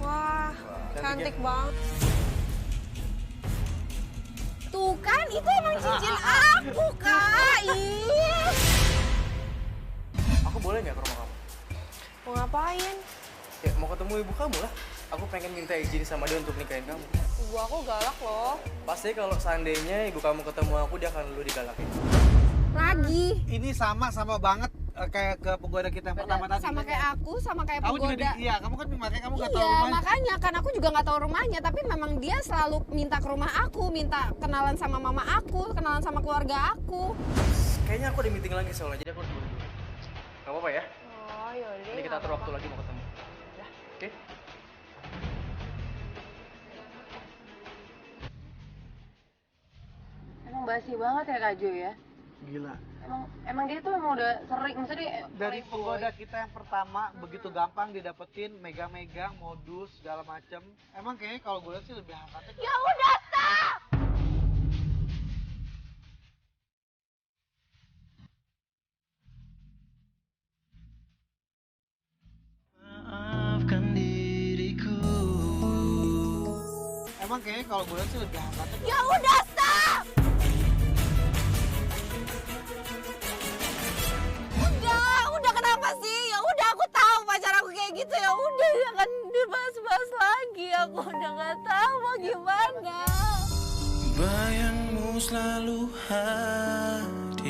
Wah, cantik banget. Tuh kan, itu emang cincin aku, Kak. Ih. Aku boleh nggak ke rumah kamu? Mau ngapain? Ya, mau ketemu ibu kamu lah. Aku pengen minta izin sama dia untuk nikahin kamu. Ibu aku galak loh. Pasti kalau seandainya ibu kamu ketemu aku, dia akan lu digalakin. Lagi. Ini sama banget kayak ke penggoda kita yang pertama tadi. Sama kayak aku, sama kayak Kamu juga penggoda. iya, kamu kan makanya kamu nggak tahu Iya, rumahnya. makanya kan aku juga nggak tahu rumahnya, tapi memang dia selalu minta ke rumah aku, minta kenalan sama mama aku, kenalan sama keluarga aku. Kayaknya aku ada meeting lagi soalnya, jadi aku harus buru-buru. Gak apa-apa ya? Oh, yaudah. Nanti kita atur waktu lagi mau ketemu. Ya, oke? Emang basi banget ya Kak Jo ya. Gila. Emang dia tuh emang udah sering, maksudnya Dari penggoda kita yang pertama begitu gampang didapetin, megang-megang, modus segala macem. Emang kayaknya kalau gue lihat sih lebih hangatnya. ya udah stop. Maafkan diriku. Emang kayaknya kalau gue lihat sih lebih hangatnya. Ya udah stop. Udah kenapa sih? Ya udah aku tahu pacar aku kayak gitu, ya udah jangan dibahas-bahas lagi. Aku udah nggak tahu mau gimana. Bayangmu selalu hadir,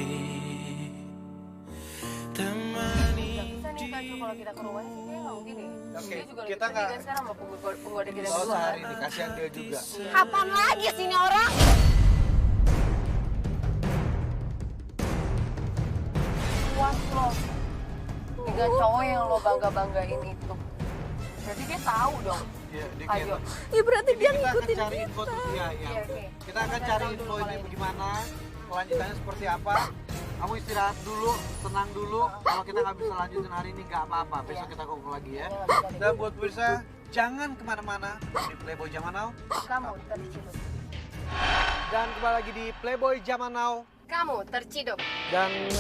temani. Bisa nih Kak Jo kalau kita ke rumahnya sih kayaknya nggak mungkin deh. Oke, Dia juga kita lagi sedih nggak- kan sekarang sama penggoda kita Soal berdua. sehari ini kasihan dia juga. Kapan lagi sih ini orang? Puas lo dengan cowok yang lo bangga-banggain itu. Jadi dia tahu dong. Iya, dia Kak kayak Jo. Ya berarti Ini dia kita akan ngikutin cari info tuh, iya. Iya, oke. Kita akan cari info ini bagaimana, kelanjutannya seperti apa. Kamu istirahat dulu, tenang dulu. Kalau kita nggak bisa lanjutin hari ini nggak apa-apa. Besok kita kumpul lagi ya. Dan buat pemirsa, jangan kemana-mana di Playboy Zaman Now. Kamu terciduk. Dan kembali lagi di Playboy Zaman Now. Kamu terciduk. Dan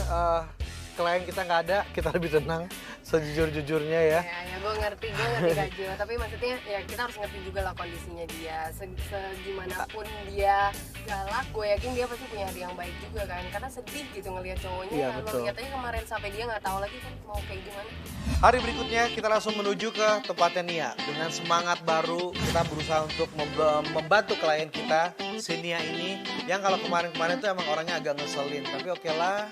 klien kita nggak ada, kita lebih tenang sejujur-jujurnya ya. Ya gue ngerti Kak Jo. Tapi maksudnya ya kita harus ngerti juga lah kondisinya dia. Segimanapun dia galak, gue yakin dia pasti punya hati yang baik juga kan. Karena sedih gitu ngelihat cowoknya. Iya, Lo betul. lihat aja kemarin sampai dia nggak tahu lagi kan mau kayak gimana. Hari berikutnya kita langsung menuju ke tempatnya Nia. Dengan semangat baru kita berusaha untuk membantu klien kita, si Nia ini. Yang kalau kemarin-kemarin tuh emang orangnya agak ngeselin. Tapi oke lah,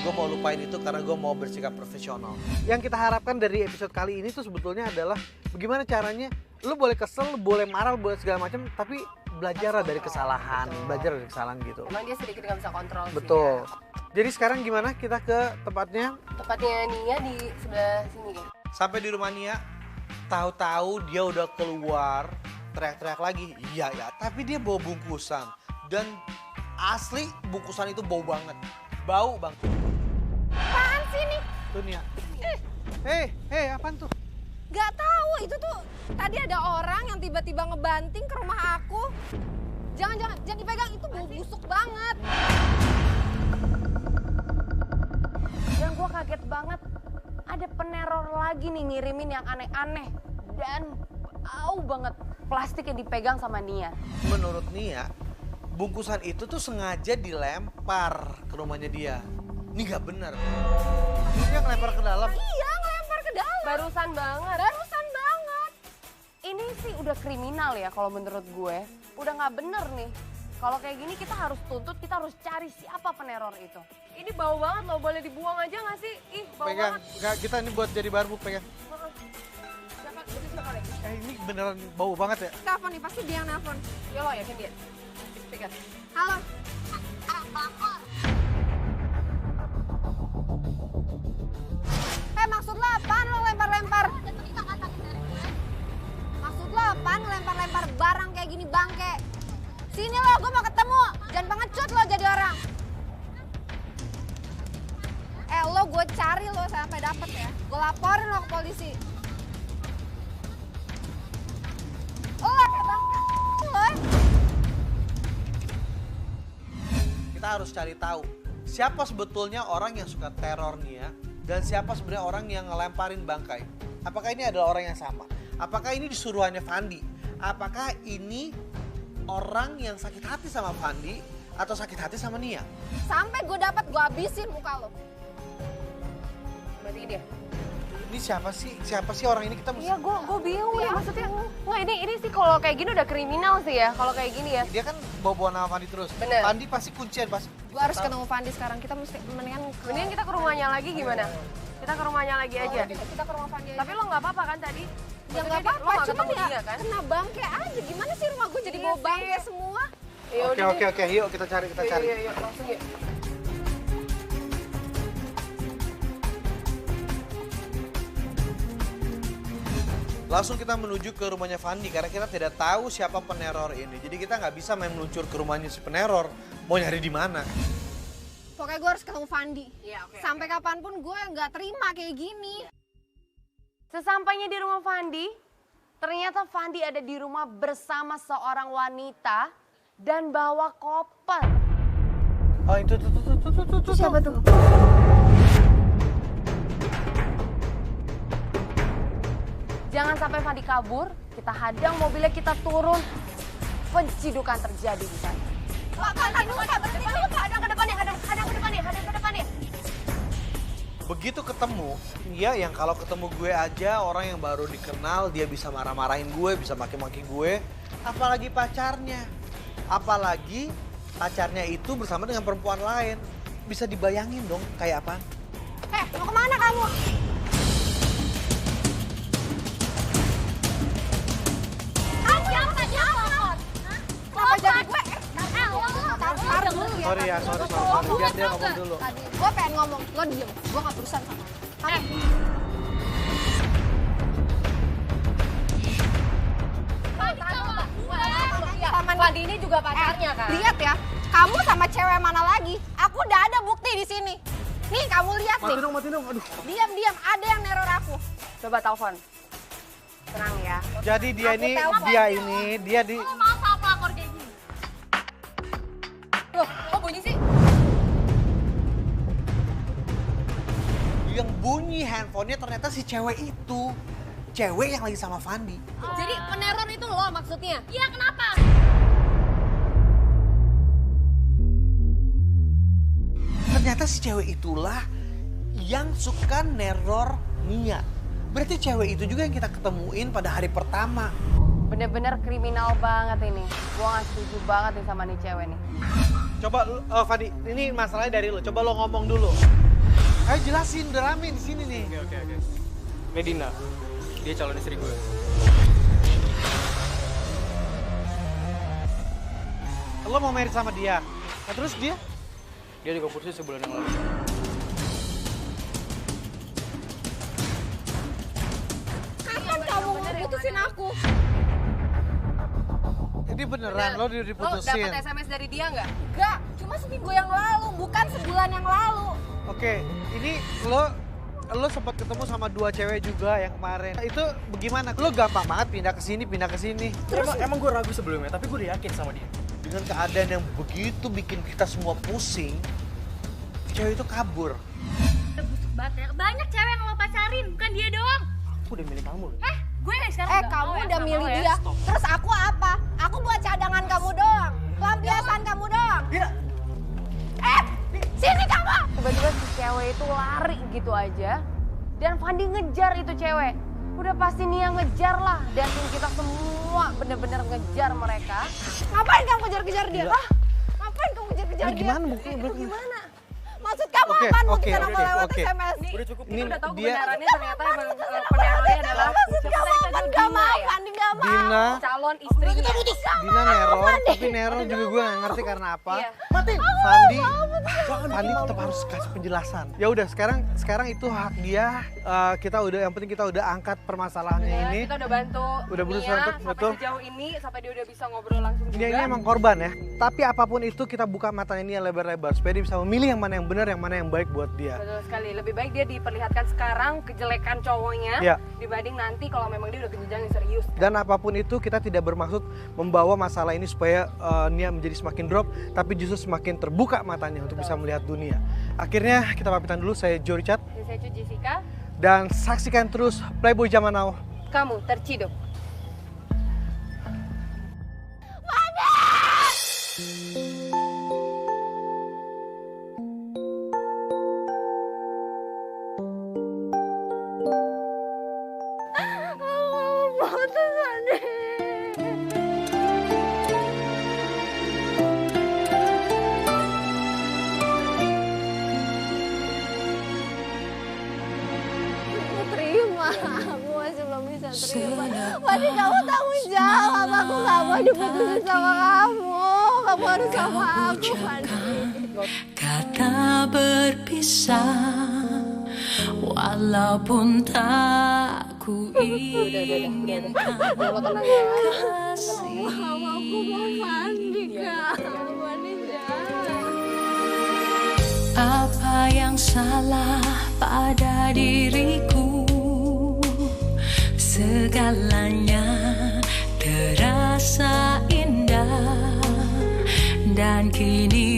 gue mau lupain itu karena gue mau bersikap profesional. Yang kita harapkan dari episode kali ini tuh sebetulnya adalah bagaimana caranya lu boleh kesel, lu boleh marah, boleh segala macam, tapi belajar dari kesalahan, belajar dari kesalahan gitu. Emang dia sedikit nggak bisa kontrol sih. Betul. Ya. Jadi sekarang gimana kita ke tempatnya? Tempatnya Nia di sebelah sini kan. Sampai di rumah Nia, tahu-tahu dia udah keluar, teriak-teriak lagi. Iya ya, tapi dia bawa bungkusan. Dan asli bungkusan itu bau banget. Bau bang. Apaan sih nih? Tuh Nia. Apaan tuh? Gak tahu, itu tuh tadi ada orang yang tiba-tiba ngebanting ke rumah aku. Jangan dipegang, itu bau busuk banget. Dan gue kaget banget, ada peneror lagi nih ngirimin yang aneh-aneh. Dan bau banget plastik yang dipegang sama Nia. Menurut Nia, bungkusan itu tuh sengaja dilempar ke rumahnya dia. Ini gak benar. Dia ngelempar ke dalam. Iya, ngelempar ke dalam. Barusan banget. Barusan banget. Ini sih udah kriminal ya kalau menurut gue. Udah nggak bener nih. Kalau kayak gini kita harus tuntut, kita harus cari siapa peneror itu. Ini bau banget loh, boleh dibuang aja nggak sih? Ih, bau Pegang. banget. Nggak, kita ini buat jadi barbuk, pegang. Siapa lagi? Ini beneran bau banget ya. Telepon nih, pasti dia yang nelpon. Ya lo yakin dia? Pegang. Halo. Maksud lo apaan? Lo gue cari lo sampai dapet ya. Gue laporin lo ke polisi. Lo Kita harus cari tahu siapa sebetulnya orang yang suka teror Nia dan siapa sebenarnya orang yang ngelemparin bangkai. Apakah ini adalah orang yang sama? Apakah ini disuruhannya Fandi? Apakah ini orang yang sakit hati sama Fandi atau sakit hati sama Nia? sampai gue dapet, gue habisin muka lo. Berarti dia. Ini siapa sih? Siapa sih orang ini? Kita mesti... Iya, gue bingung ya maksudnya. Nggak, ini sih kalau kayak gini udah kriminal sih ya. Kalau kayak gini ya. Dia kan bawa-bawa nama Fandi terus. Bener. Fandi pasti kuncian pasti. Gue harus ketemu Fandi sekarang. Kita mesti Mendingan kita ke rumahnya lagi gimana? Kita ke rumahnya lagi aja. Kita ke rumah Fandi aja. Tapi lo nggak apa-apa kan tadi? Ya nggak Maksudnya apa-apa, lo nggak cuman ketemu ya dia kan? kena bangke aja. Gimana sih rumah gue jadi Iya bawa sih. bangke semua? Oke, yuk kita cari. Iya, langsung yuk. Langsung kita menuju ke rumahnya Fandi karena kita tidak tahu siapa peneror ini. Jadi kita nggak bisa main meluncur ke rumahnya si peneror. Mau nyari di mana? Pokoknya gue harus ketemu Fandi. Sampai kapanpun gue nggak terima kayak gini. Sesampainya di rumah Fandi, ternyata Fandi ada di rumah bersama seorang wanita dan bawa koper. Oh itu tuh. Siapa tuh? Jangan sampai Fandi kabur, kita hadang mobilnya, kita turun. Pencidukan terjadi di sana. Pak, berhenti dulu, Pak. Hadang ke depannya. Begitu ketemu, dia yang kalau ketemu gue aja orang yang baru dikenal dia bisa marah-marahin gue, bisa maki-maki gue. Apalagi pacarnya. Apalagi pacarnya itu bersama dengan perempuan lain. Bisa dibayangin dong kayak apa? Mau kemana kamu? Kenapa jadi gue? Taruh dulu ya. Sorry. Biar dia ngomong dulu. Gue pengen ngomong, lo diem. Gue gak berurusan sama lo. Fandi ini juga pacarnya kan? Lihat ya, kamu sama cewek mana lagi? Aku udah ada bukti di sini. Nih kamu lihat nih. Mati dong, aduh. Diam, ada yang neror aku. Coba telepon. Tenang ya. Jadi dia di Maaf pelakor kayak gini. Loh, kok bunyi sih? yang bunyi handphonenya ternyata si cewek itu. Cewek yang lagi sama Fandi. Jadi peneror itu lo maksudnya? Iya, kenapa? Ternyata si cewek itulah yang suka neror Nia. Berarti cewek itu juga yang kita ketemuin pada hari pertama. Bener-bener kriminal banget ini. Gua gak setuju banget nih sama nih cewek nih. Coba, Fandi, ini masalahnya dari lo. Coba lo ngomong dulu. Ayo jelasin, udah rame di sini nih. Oke. Medina, dia calon istri gue. Lo mau married sama dia. Nah terus dia? Dia juga putus sebulan yang lalu. Kapan kamu mau putusin aku? Ini beneran lo Lo diputusin. dapet SMS dari dia nggak? Enggak, cuma seminggu yang lalu, bukan sebulan yang lalu. Oke, ini lo sempat ketemu sama dua cewek juga yang kemarin. Itu bagaimana? Lo gampang banget pindah ke sini. Terus emang gue ragu sebelumnya, tapi gue udah yakin sama dia. Dengan keadaan yang begitu bikin kita semua pusing, cewek itu kabur. Udah busuk banget ya. Banyak cewek yang lo pacarin, bukan dia doang. Aku udah milih kamu loh. Gue sekarang nggak Kamu mau ya udah sama milih lo ya. dia. Terus aku apa? Aku buat cadangan kamu doang. Lampiasan kamu doang. Dia Sini kamu! Tiba-tiba si cewek itu lari gitu aja. Dan Fandi ngejar itu cewek. Udah pasti Nia ngejar lah. Dan tim kita semua bener-bener ngejar mereka. Ngapain kamu kejar-kejar dia? Hah? Ngapain kamu kejar-kejar dia? Gimana buktinya? Gimana? Maksud kamu Oke, apaan? oke, Buktiin aku lewat oke. SMS. udah cukup. Ini Udah tahu dia, kebenarannya ternyata emang penerornya adalah Gak mau, Fandi gak mau. Dina, calon istrinya. Dina neror, tapi neror juga gue gak ngerti karena apa. Iya. Fandi, Fandi tetap harus kasih penjelasan. Ya udah, sekarang itu hak dia. Yang penting kita udah angkat permasalahannya ini. Kita udah bantu. Udah berusaha untuk betul. Sampai sejauh ini, sampai dia udah bisa ngobrol langsung juga. Ini emang korban ya. Tapi apapun itu kita buka matanya ini lebar-lebar supaya dia bisa memilih yang mana yang benar, yang mana yang baik buat dia. Betul sekali. Lebih baik dia diperlihatkan sekarang kejelekan cowoknya Ya. dibanding nanti kalau memang dia udah ke jenjang yang serius. Dan apapun itu kita tidak bermaksud membawa masalah ini supaya Nia menjadi semakin drop, tapi justru semakin terbuka matanya untuk bisa melihat dunia. Akhirnya kita pamitan dulu. Saya Joe Richard. Dan saya Jessica. Dan saksikan terus Playboy Zaman Now. Kamu terciduk. Terima, aku masih belum bisa terima. Fandi, kamu tanggung jawab. Aku gak mau diputusin sama kamu. Kamu harus sama aku, Fandi. Kata berpisah, walaupun tak ku inginkan kasih. Aku mau Fandi, Kak. Fandi, jangan. Apa yang salah pada diriku? Segalanya terasa indah dan kini